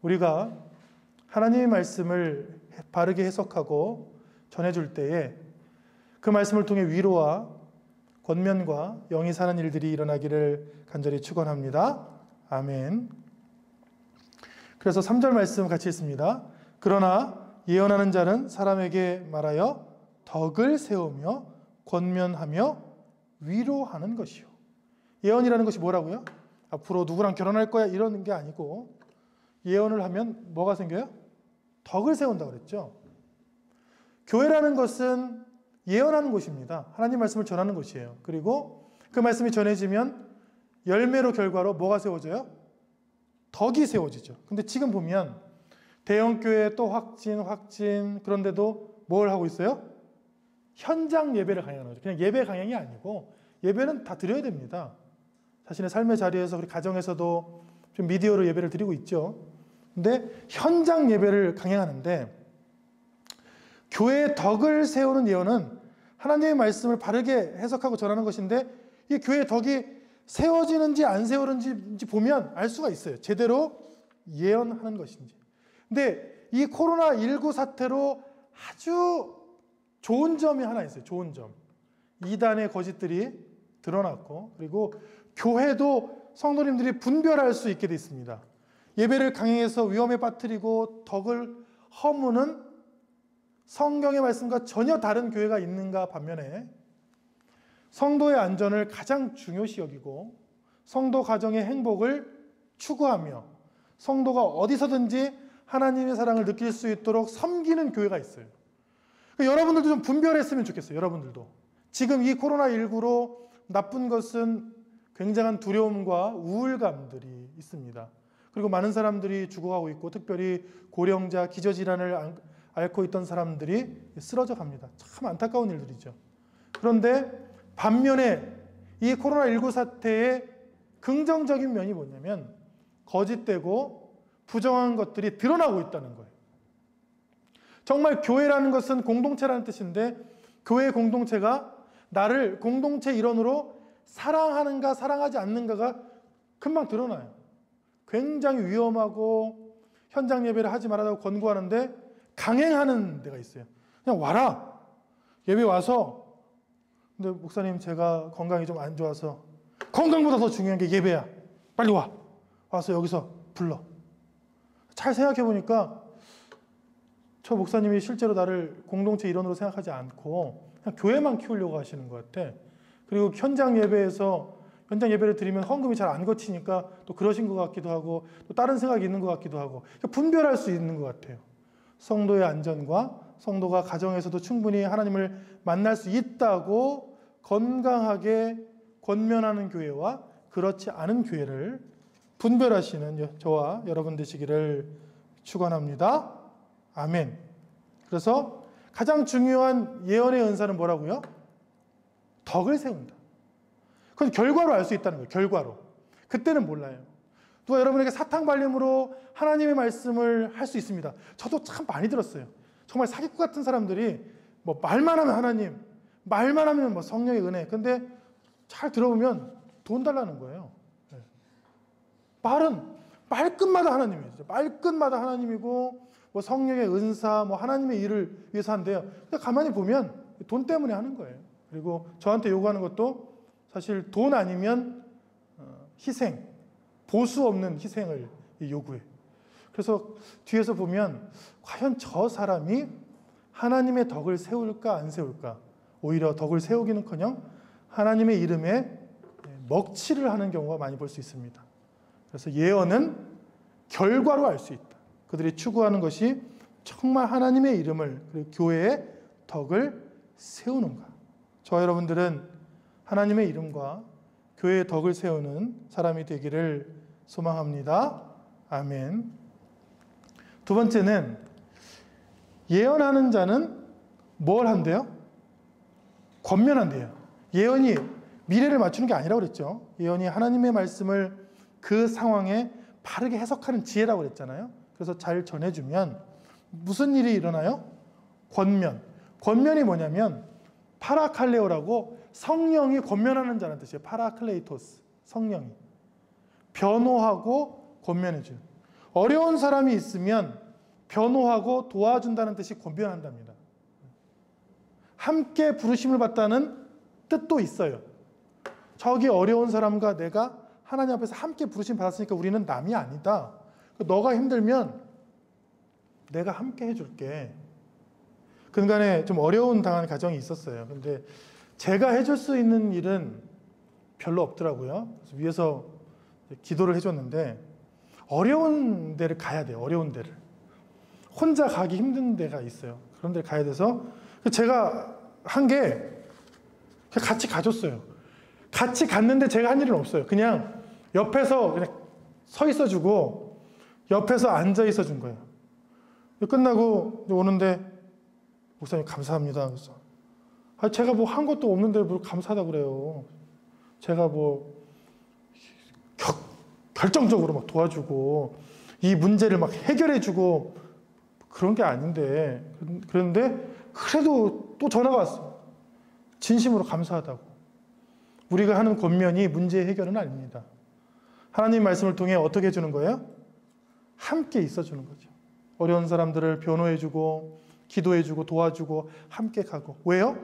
우리가 하나님의 말씀을 바르게 해석하고 전해줄 때에 그 말씀을 통해 위로와 권면과 영이 사는 일들이 일어나기를 간절히 축원합니다. 아멘. 그래서 3절 말씀 같이 읽습니다. 그러나 예언하는 자는 사람에게 말하여 덕을 세우며 권면하며 위로하는 것이요. 예언이라는 것이 뭐라고요? 앞으로 누구랑 결혼할 거야 이러는 게 아니고 예언을 하면 뭐가 생겨요? 덕을 세운다고 그랬죠. 교회라는 것은 예언하는 곳입니다. 하나님 말씀을 전하는 곳이에요. 그리고 그 말씀이 전해지면 열매로 결과로 뭐가 세워져요? 덕이 세워지죠. 근데 지금 보면 대형교회 또 확진 그런데도 뭘 하고 있어요? 현장 예배를 강행하는 거죠. 그냥 예배 강행이 아니고 예배는 다 드려야 됩니다. 자신의 삶의 자리에서 우리 가정에서도 좀 미디어로 예배를 드리고 있죠. 근데 현장 예배를 강행하는데 교회의 덕을 세우는 예언은 하나님의 말씀을 바르게 해석하고 전하는 것인데 이 교회의 덕이 세워지는지 안 세워지는지 보면 알 수가 있어요. 제대로 예언하는 것인지. 근데 이 코로나19 사태로 아주 좋은 점이 하나 있어요. 좋은 점. 이단의 거짓들이 드러났고 그리고 교회도 성도님들이 분별할 수 있게 돼 있습니다. 예배를 강행해서 위험에 빠뜨리고 덕을 허무는 성경의 말씀과 전혀 다른 교회가 있는가 반면에 성도의 안전을 가장 중요시 여기고 성도 가정의 행복을 추구하며 성도가 어디서든지 하나님의 사랑을 느낄 수 있도록 섬기는 교회가 있어요. 그러니까 여러분들도 좀 분별했으면 좋겠어요. 여러분들도. 지금 이 코로나19로 나쁜 것은 굉장한 두려움과 우울감들이 있습니다. 그리고 많은 사람들이 죽어가고 있고 특별히 고령자, 기저질환을 앓고 있던 사람들이 쓰러져 갑니다. 참 안타까운 일들이죠. 그런데 반면에 이 코로나19 사태의 긍정적인 면이 뭐냐면 거짓되고 부정한 것들이 드러나고 있다는 거예요. 정말 교회라는 것은 공동체라는 뜻인데 교회 공동체가 나를 공동체 일원으로 사랑하는가 사랑하지 않는가가 금방 드러나요. 굉장히 위험하고 현장 예배를 하지 말라고 권고하는데 강행하는 데가 있어요. 그냥 와라. 예배 와서 근데 목사님 제가 건강이 좀 안 좋아서 건강보다 더 중요한 게 예배야. 빨리 와. 와서 여기서 불러. 잘 생각해 보니까 저 목사님이 실제로 나를 공동체 일원으로 생각하지 않고 그냥 교회만 키우려고 하시는 것 같아. 그리고 현장 예배를 드리면 헌금이 잘 안 거치니까 또 그러신 것 같기도 하고 또 다른 생각이 있는 것 같기도 하고 분별할 수 있는 것 같아요. 성도의 안전과 성도가 가정에서도 충분히 하나님을 만날 수 있다고 건강하게 권면하는 교회와 그렇지 않은 교회를 분별하시는 저와 여러분 되시기를 축원합니다. 아멘. 그래서 가장 중요한 예언의 은사는 뭐라고요? 덕을 세운다. 그건 결과로 알 수 있다는 거예요. 결과로. 그때는 몰라요. 누가 여러분에게 사탕발림으로 하나님의 말씀을 할 수 있습니다. 저도 참 많이 들었어요. 정말 사기꾼 같은 사람들이 뭐 말만 하면 하나님, 말만 하면 뭐 성령의 은혜. 근데 잘 들어보면 돈 달라는 거예요. 말끝마다 하나님이에요. 말끝마다 하나님이고 뭐 성령의 은사, 뭐 하나님의 일을 위해서 한대요. 근데 가만히 보면 돈 때문에 하는 거예요. 그리고 저한테 요구하는 것도 사실 돈 아니면 희생, 보수 없는 희생을 요구해. 그래서 뒤에서 보면 과연 저 사람이 하나님의 덕을 세울까 안 세울까? 오히려 덕을 세우기는커녕 하나님의 이름에 먹칠을 하는 경우가 많이 볼 수 있습니다. 그래서 예언은 결과로 알 수 있다. 그들이 추구하는 것이 정말 하나님의 이름을 그리고 교회의 덕을 세우는가. 저와 여러분들은 하나님의 이름과 교회의 덕을 세우는 사람이 되기를 소망합니다. 아멘. 두 번째는 예언하는 자는 뭘 한대요? 권면한대요. 예언이 미래를 맞추는 게 아니라고 그랬죠. 예언이 하나님의 말씀을 그 상황에 바르게 해석하는 지혜라고 그랬잖아요. 그래서 잘 전해주면 무슨 일이 일어나요? 권면. 권면이 뭐냐면 파라칼레오라고 성령이 권면하는 자라는 뜻이에요. 파라클레이토스. 성령이. 변호하고 권면해줘요. 어려운 사람이 있으면 변호하고 도와준다는 뜻이 권면한답니다. 함께 부르심을 받다는 뜻도 있어요. 저기 어려운 사람과 내가 하나님 앞에서 함께 부르심 받았으니까 우리는 남이 아니다. 너가 힘들면 내가 함께 해줄게. 근간에 좀 어려운 당한 가정이 있었어요. 근데 제가 해줄 수 있는 일은 별로 없더라고요. 그래서 위에서 기도를 해줬는데 어려운 데를 가야 돼요. 어려운 데를. 혼자 가기 힘든 데가 있어요. 그런 데를 가야 돼서 제가 한 게 같이 가줬어요. 같이 갔는데 제가 한 일은 없어요. 그냥 옆에서 그냥 서 있어주고 옆에서 앉아 있어준 거예요. 끝나고 오는데 목사님 감사합니다. 그래서 제가 뭐 한 것도 없는데 뭘 감사하다 그래요. 제가 뭐 결정적으로 막 도와주고 이 문제를 막 해결해주고 그런 게 아닌데 그런데 그래도 또 전화가 왔어요. 진심으로 감사하다고. 우리가 하는 권면이 문제 해결은 아닙니다. 하나님 말씀을 통해 어떻게 해주는 거예요? 함께 있어주는 거죠. 어려운 사람들을 변호해주고 기도해주고 도와주고 함께 가고. 왜요?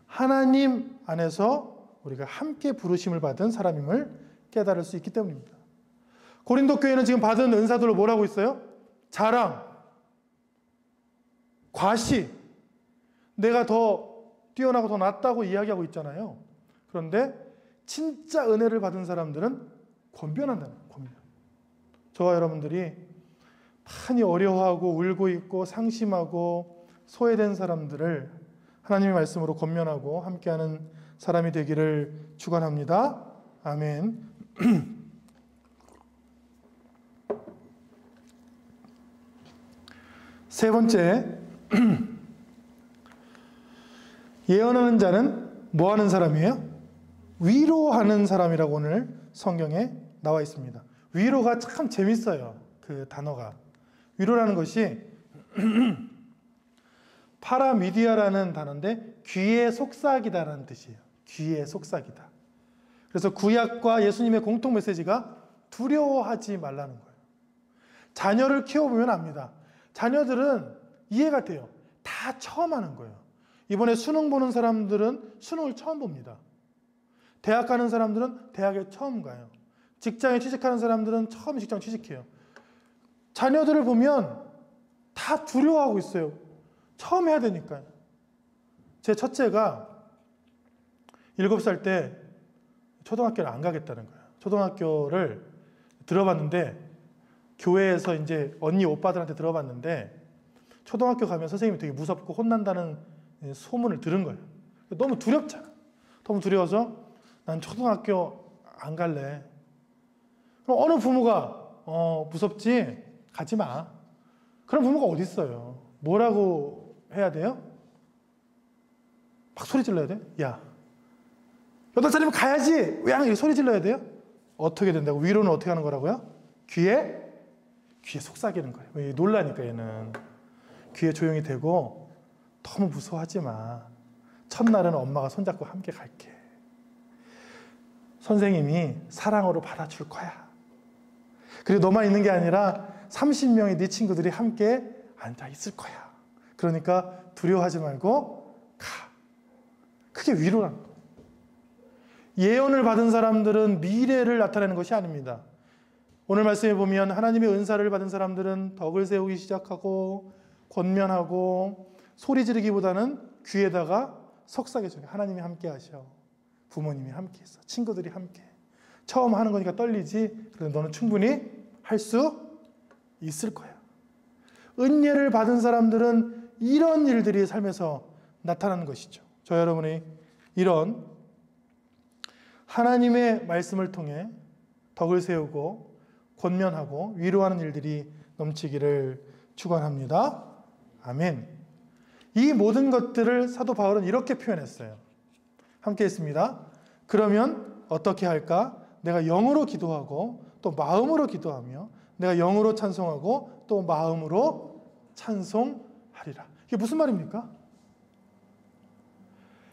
하나님 안에서 우리가 함께 부르심을 받은 사람임을 깨달을 수 있기 때문입니다. 고린도 교회는 지금 받은 은사들을 뭐라고 있어요? 자랑, 과시, 내가 더 뛰어나고 더 낫다고 이야기하고 있잖아요. 그런데 진짜 은혜를 받은 사람들은 권변한다는 거예요. 권변. 저와 여러분들이 많이 어려워하고 울고 있고 상심하고 소외된 사람들을 하나님의 말씀으로 권면하고 함께하는 사람이 되기를 축원합니다. 아멘. 세 번째, 예언하는 자는 뭐 하는 사람이에요? 위로하는 사람이라고 오늘 성경에 나와 있습니다. 위로가 참 재밌어요. 그 단어가. 위로라는 것이 파라미디아라는 단어인데 귀의 속삭이다라는 뜻이에요. 귀의 속삭이다. 그래서 구약과 예수님의 공통 메시지가 두려워하지 말라는 거예요. 자녀를 키워보면 압니다. 자녀들은 이해가 돼요. 다 처음 하는 거예요. 이번에 수능 보는 사람들은 수능을 처음 봅니다. 대학 가는 사람들은 대학에 처음 가요. 직장에 취직하는 사람들은 처음 직장 취직해요. 자녀들을 보면 다 두려워하고 있어요. 처음 해야 되니까요. 제 첫째가 7살 때 초등학교를 안 가겠다는 거예요. 초등학교를 들어봤는데 교회에서 이제 언니 오빠들한테 들어봤는데 초등학교 가면 선생님이 되게 무섭고 혼난다는 소문을 들은 거예요. 너무 두렵잖아. 너무 두려워서 난 초등학교 안 갈래. 그럼 어느 부모가 무섭지? 가지 마. 그런 부모가 어디 있어요? 뭐라고 해야 돼요? 막 소리 질러야 돼? 야, 8살이면 가야지! 왜 이렇게 소리 질러야 돼요? 어떻게 된다고? 위로는 어떻게 하는 거라고요? 귀에 속삭이는 거예요. 왜 놀라니까 얘는. 귀에 조용히 대고 너무 무서워하지 마. 첫날은 엄마가 손잡고 함께 갈게. 선생님이 사랑으로 받아줄 거야. 그리고 너만 있는 게 아니라 30명의 네 친구들이 함께 앉아 있을 거야. 그러니까 두려워하지 말고 가. 그게 위로라는 거예요. 예언을 받은 사람들은 미래를 나타내는 것이 아닙니다. 오늘 말씀에 보면 하나님의 은사를 받은 사람들은 덕을 세우기 시작하고 권면하고 소리 지르기보다는 귀에다가 속삭여줘요. 하나님이 함께 하셔. 부모님이 함께 있어. 친구들이 함께. 처음 하는 거니까 떨리지. 그런데 너는 충분히 할 수 있을 거야. 은혜를 받은 사람들은 이런 일들이 삶에서 나타나는 것이죠. 저 여러분이 이런 하나님의 말씀을 통해 덕을 세우고 권면하고 위로하는 일들이 넘치기를 축원합니다. 아멘. 이 모든 것들을 사도 바울은 이렇게 표현했어요. 함께 했습니다. 그러면 어떻게 할까? 내가 영으로 기도하고 또 마음으로 기도하며 내가 영으로 찬송하고 또 마음으로 찬송하리라. 이게 무슨 말입니까?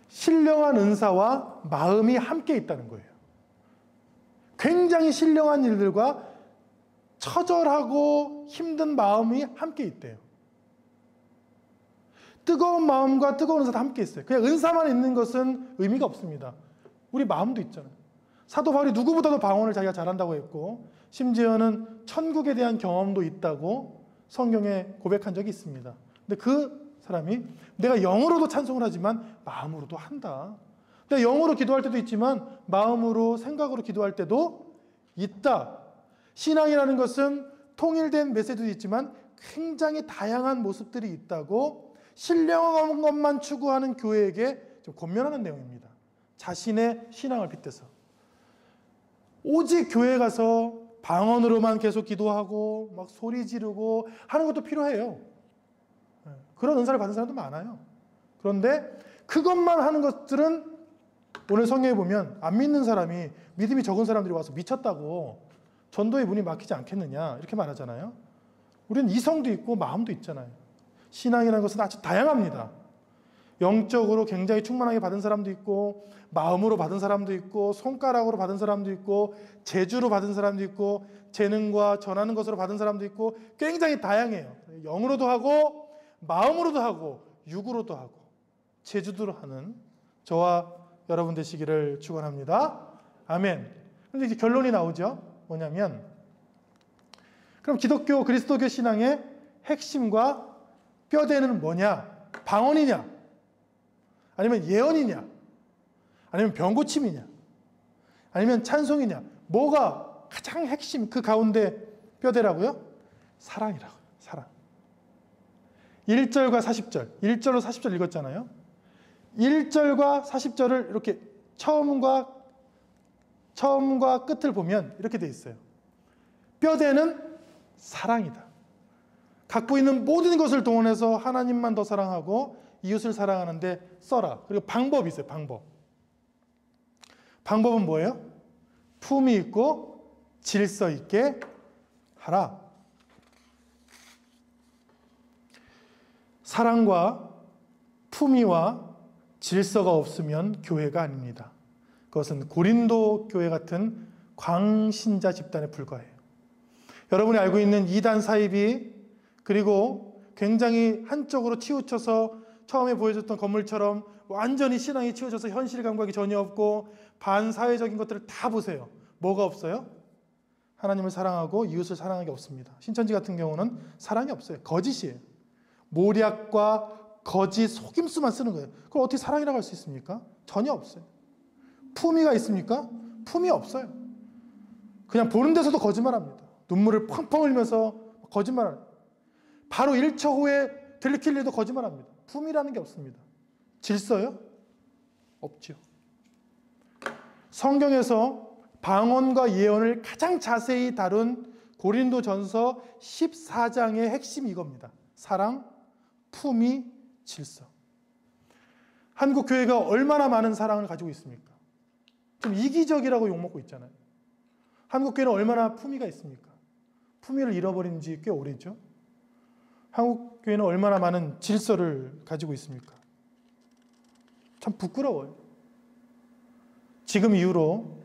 신령한 은사와 마음이 함께 있다는 거예요. 굉장히 신령한 일들과 처절하고 힘든 마음이 함께 있대요. 뜨거운 마음과 뜨거운 은사도 함께 있어요. 그냥 은사만 있는 것은 의미가 없습니다. 우리 마음도 있잖아요. 사도 바울이 누구보다도 방언을 자기가 잘한다고 했고 심지어는 천국에 대한 경험도 있다고 성경에 고백한 적이 있습니다. 근데 그 사람이 내가 영으로도 찬송을 하지만 마음으로도 한다. 내가 영으로 기도할 때도 있지만 마음으로 생각으로 기도할 때도 있다. 신앙이라는 것은 통일된 메시지도 있지만 굉장히 다양한 모습들이 있다고 신령한 것만 추구하는 교회에게 좀 권면하는 내용입니다. 자신의 신앙을 빗대서 오직 교회 가서 방언으로만 계속 기도하고 막 소리 지르고 하는 것도 필요해요. 그런 은사를 받은 사람도 많아요. 그런데 그것만 하는 것들은 오늘 성경에 보면 안 믿는 사람이 믿음이 적은 사람들이 와서 미쳤다고 전도의 문이 막히지 않겠느냐 이렇게 말하잖아요. 우리는 이성도 있고 마음도 있잖아요. 신앙이라는 것은 아주 다양합니다. 영적으로 굉장히 충만하게 받은 사람도 있고 마음으로 받은 사람도 있고 손가락으로 받은 사람도 있고 재주로 받은 사람도 있고 재능과 전하는 것으로 받은 사람도 있고 굉장히 다양해요. 영으로도 하고 마음으로도 하고 육으로도 하고 재주도 하는 저와 여러분 되시기를 축원합니다. 아멘. 그런데 이제 결론이 나오죠. 뭐냐면 그럼 기독교 그리스도교 신앙의 핵심과 뼈대는 뭐냐? 방언이냐? 아니면 예언이냐? 아니면 병고침이냐? 아니면 찬송이냐? 뭐가 가장 핵심 그 가운데 뼈대라고요? 사랑이라고요. 사랑. 1절과 40절. 1절로 40절 읽었잖아요. 1절과 40절을 이렇게 처음과 처음과 끝을 보면 이렇게 돼 있어요. 뼈대는 사랑이다. 갖고 있는 모든 것을 동원해서 하나님만 더 사랑하고 이웃을 사랑하는데 써라. 그리고 방법이 있어요. 방법은 뭐예요? 품이 있고 질서 있게 하라. 사랑과 품위와 질서가 없으면 교회가 아닙니다. 그것은 고린도 교회 같은 광신자 집단에 불과해요. 여러분이 알고 있는 이단 사이비, 그리고 굉장히 한쪽으로 치우쳐서 처음에 보여줬던 건물처럼 완전히 신앙이 치우쳐서 현실 감각이 전혀 없고 반사회적인 것들을 다 보세요. 뭐가 없어요? 하나님을 사랑하고 이웃을 사랑하는 게 없습니다. 신천지 같은 경우는 사랑이 없어요. 거짓이에요. 모략과 거짓, 속임수만 쓰는 거예요. 그걸 어떻게 사랑이라고 할 수 있습니까? 전혀 없어요. 품위가 있습니까? 품위 없어요. 그냥 보는 데서도 거짓말합니다. 눈물을 펑펑 흘리면서 거짓말합니다. 바로 1초 후에 들킬 일도 거짓말합니다. 품위라는 게 없습니다. 질서요? 없죠. 성경에서 방언과 예언을 가장 자세히 다룬 고린도전서 14장의 핵심이 이겁니다. 사랑, 품위, 질서. 한국 교회가 얼마나 많은 사랑을 가지고 있습니까? 좀 이기적이라고 욕먹고 있잖아요. 한국 교회는 얼마나 품위가 있습니까? 품위를 잃어버린 지 꽤 오래죠. 한국 교회는 얼마나 많은 질서를 가지고 있습니까? 참 부끄러워요. 지금 이후로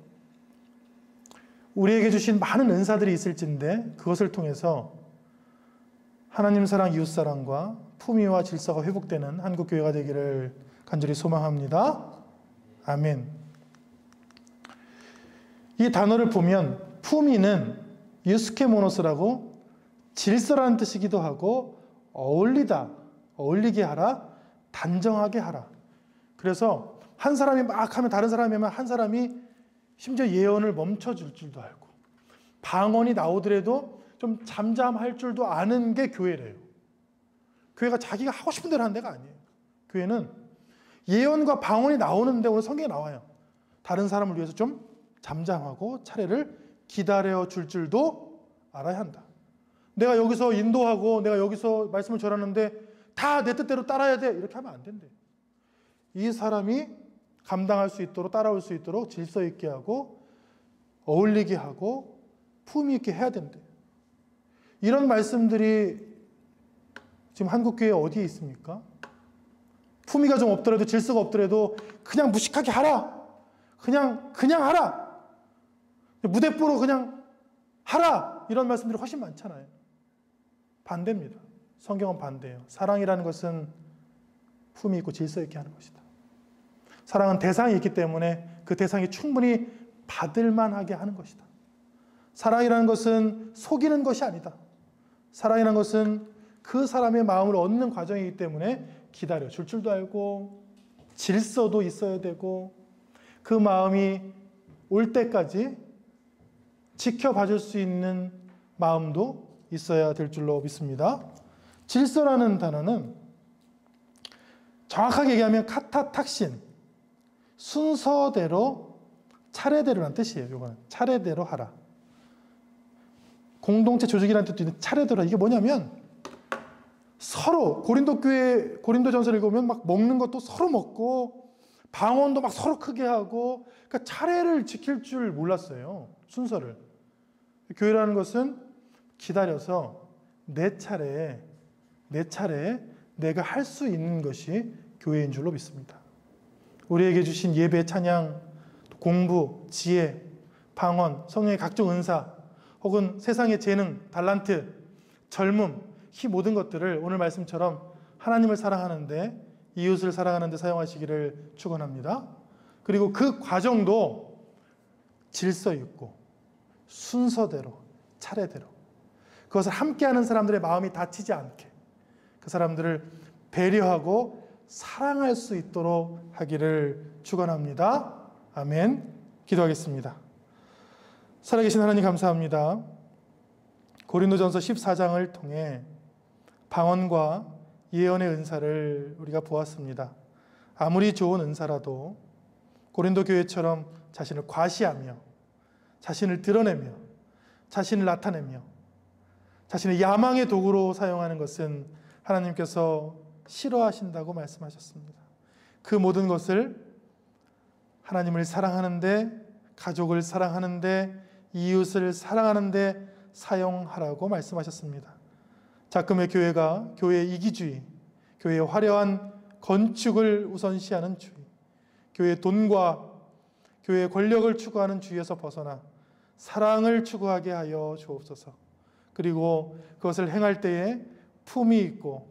우리에게 주신 많은 은사들이 있을진데 그것을 통해서 하나님 사랑, 이웃 사랑과 품위와 질서가 회복되는 한국 교회가 되기를 간절히 소망합니다. 아멘. 이 단어를 보면 품위는 유스케모노스라고 질서라는 뜻이기도 하고 어울리다, 어울리게 하라, 단정하게 하라. 그래서 한 사람이 막 하면 다른 사람이 하면 한 사람이 심지어 예언을 멈춰줄 줄도 알고 방언이 나오더라도 좀 잠잠할 줄도 아는 게 교회래요. 교회가 자기가 하고 싶은 대로 하는 데가 아니에요. 교회는 예언과 방언이 나오는데 오늘 성경에 나와요. 다른 사람을 위해서 좀 잠잠하고 차례를 기다려 줄 줄도 알아야 한다. 내가 여기서 인도하고 내가 여기서 말씀을 전하는데 다 내 뜻대로 따라야 돼. 이렇게 하면 안 된대. 이 사람이 감당할 수 있도록 따라올 수 있도록 질서 있게 하고 어울리게 하고 품위 있게 해야 된대. 이런 말씀들이 지금 한국교회에 어디에 있습니까? 품위가 좀 없더라도 질서가 없더라도 그냥 무식하게 하라. 그냥 하라. 무대뽀로 그냥 하라. 이런 말씀들이 훨씬 많잖아요. 반대입니다. 성경은 반대예요. 사랑이라는 것은 품위 있고 질서 있게 하는 것이다. 사랑은 대상이 있기 때문에 그 대상이 충분히 받을 만하게 하는 것이다. 사랑이라는 것은 속이는 것이 아니다. 사랑이라는 것은 그 사람의 마음을 얻는 과정이기 때문에 기다려 줄 줄도 알고 질서도 있어야 되고 그 마음이 올 때까지 지켜봐 줄 수 있는 마음도 있어야 될 줄로 믿습니다. 질서라는 단어는 정확하게 얘기하면 카타탁신, 순서대로 차례대로라는 뜻이에요. 이거는 차례대로 하라. 공동체 조직이라는 뜻도 있는데 차례대로 이게 뭐냐면 서로 고린도전서를 읽으면 막 먹는 것도 서로 먹고 방언도 막 서로 크게 하고 그러니까 차례를 지킬 줄 몰랐어요. 순서를. 교회라는 것은 기다려서 내 차례에 내가 할 수 있는 것이 교회인 줄로 믿습니다. 우리에게 주신 예배, 찬양, 공부, 지혜, 방언, 성령의 각종 은사 혹은 세상의 재능, 달란트, 젊음, 이 모든 것들을 오늘 말씀처럼 하나님을 사랑하는데 이웃을 사랑하는 데 사용하시기를 축원합니다. 그리고 그 과정도 질서 있고 순서대로 차례대로 그것을 함께하는 사람들의 마음이 다치지 않게 그 사람들을 배려하고 사랑할 수 있도록 하기를 축원합니다. 아멘. 기도하겠습니다. 살아계신 하나님 감사합니다. 고린도전서 14장을 통해 방언과 예언의 은사를 우리가 보았습니다. 아무리 좋은 은사라도 고린도 교회처럼 자신을 과시하며 자신을 드러내며 자신을 나타내며 자신의 야망의 도구로 사용하는 것은 하나님께서 싫어하신다고 말씀하셨습니다. 그 모든 것을 하나님을 사랑하는데, 가족을 사랑하는데, 이웃을 사랑하는데 사용하라고 말씀하셨습니다. 자금의 교회가 교회의 이기주의, 교회의 화려한 건축을 우선시하는 주의, 교회의 돈과 교회의 권력을 추구하는 주의에서 벗어나 사랑을 추구하게 하여 주옵소서. 그리고 그것을 행할 때에 품위 있고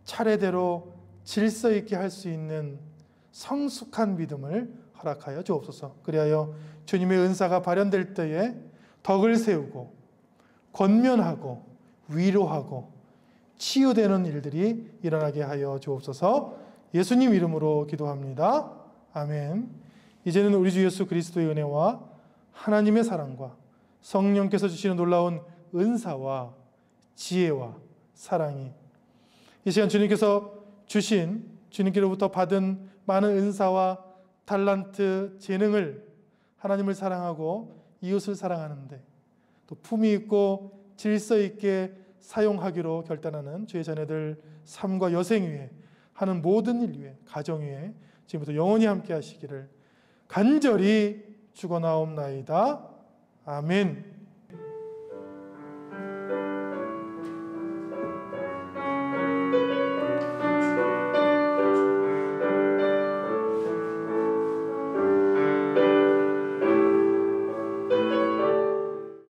차례대로 질서 있게 할 수 있는 성숙한 믿음을 허락하여 주옵소서. 그리하여 주님의 은사가 발현될 때에 덕을 세우고 권면하고 위로하고 치유되는 일들이 일어나게 하여 주옵소서. 예수님 이름으로 기도합니다. 아멘. 이제는 우리 주 예수 그리스도의 은혜와 하나님의 사랑과 성령께서 주시는 놀라운 은사와 지혜와 사랑이 이 시간 주님께서 주신, 주님께로부터 받은 많은 은사와 달란트, 재능을 하나님을 사랑하고 이웃을 사랑하는데 또 품위 있고 질서 있게 사용하기로 결단하는 주의 자녀들 삶과 여생 위에 하는 모든 일 위에, 가정 위에 지금부터 영원히 함께 하시기를 간절히 축원하옵나이다. 아멘.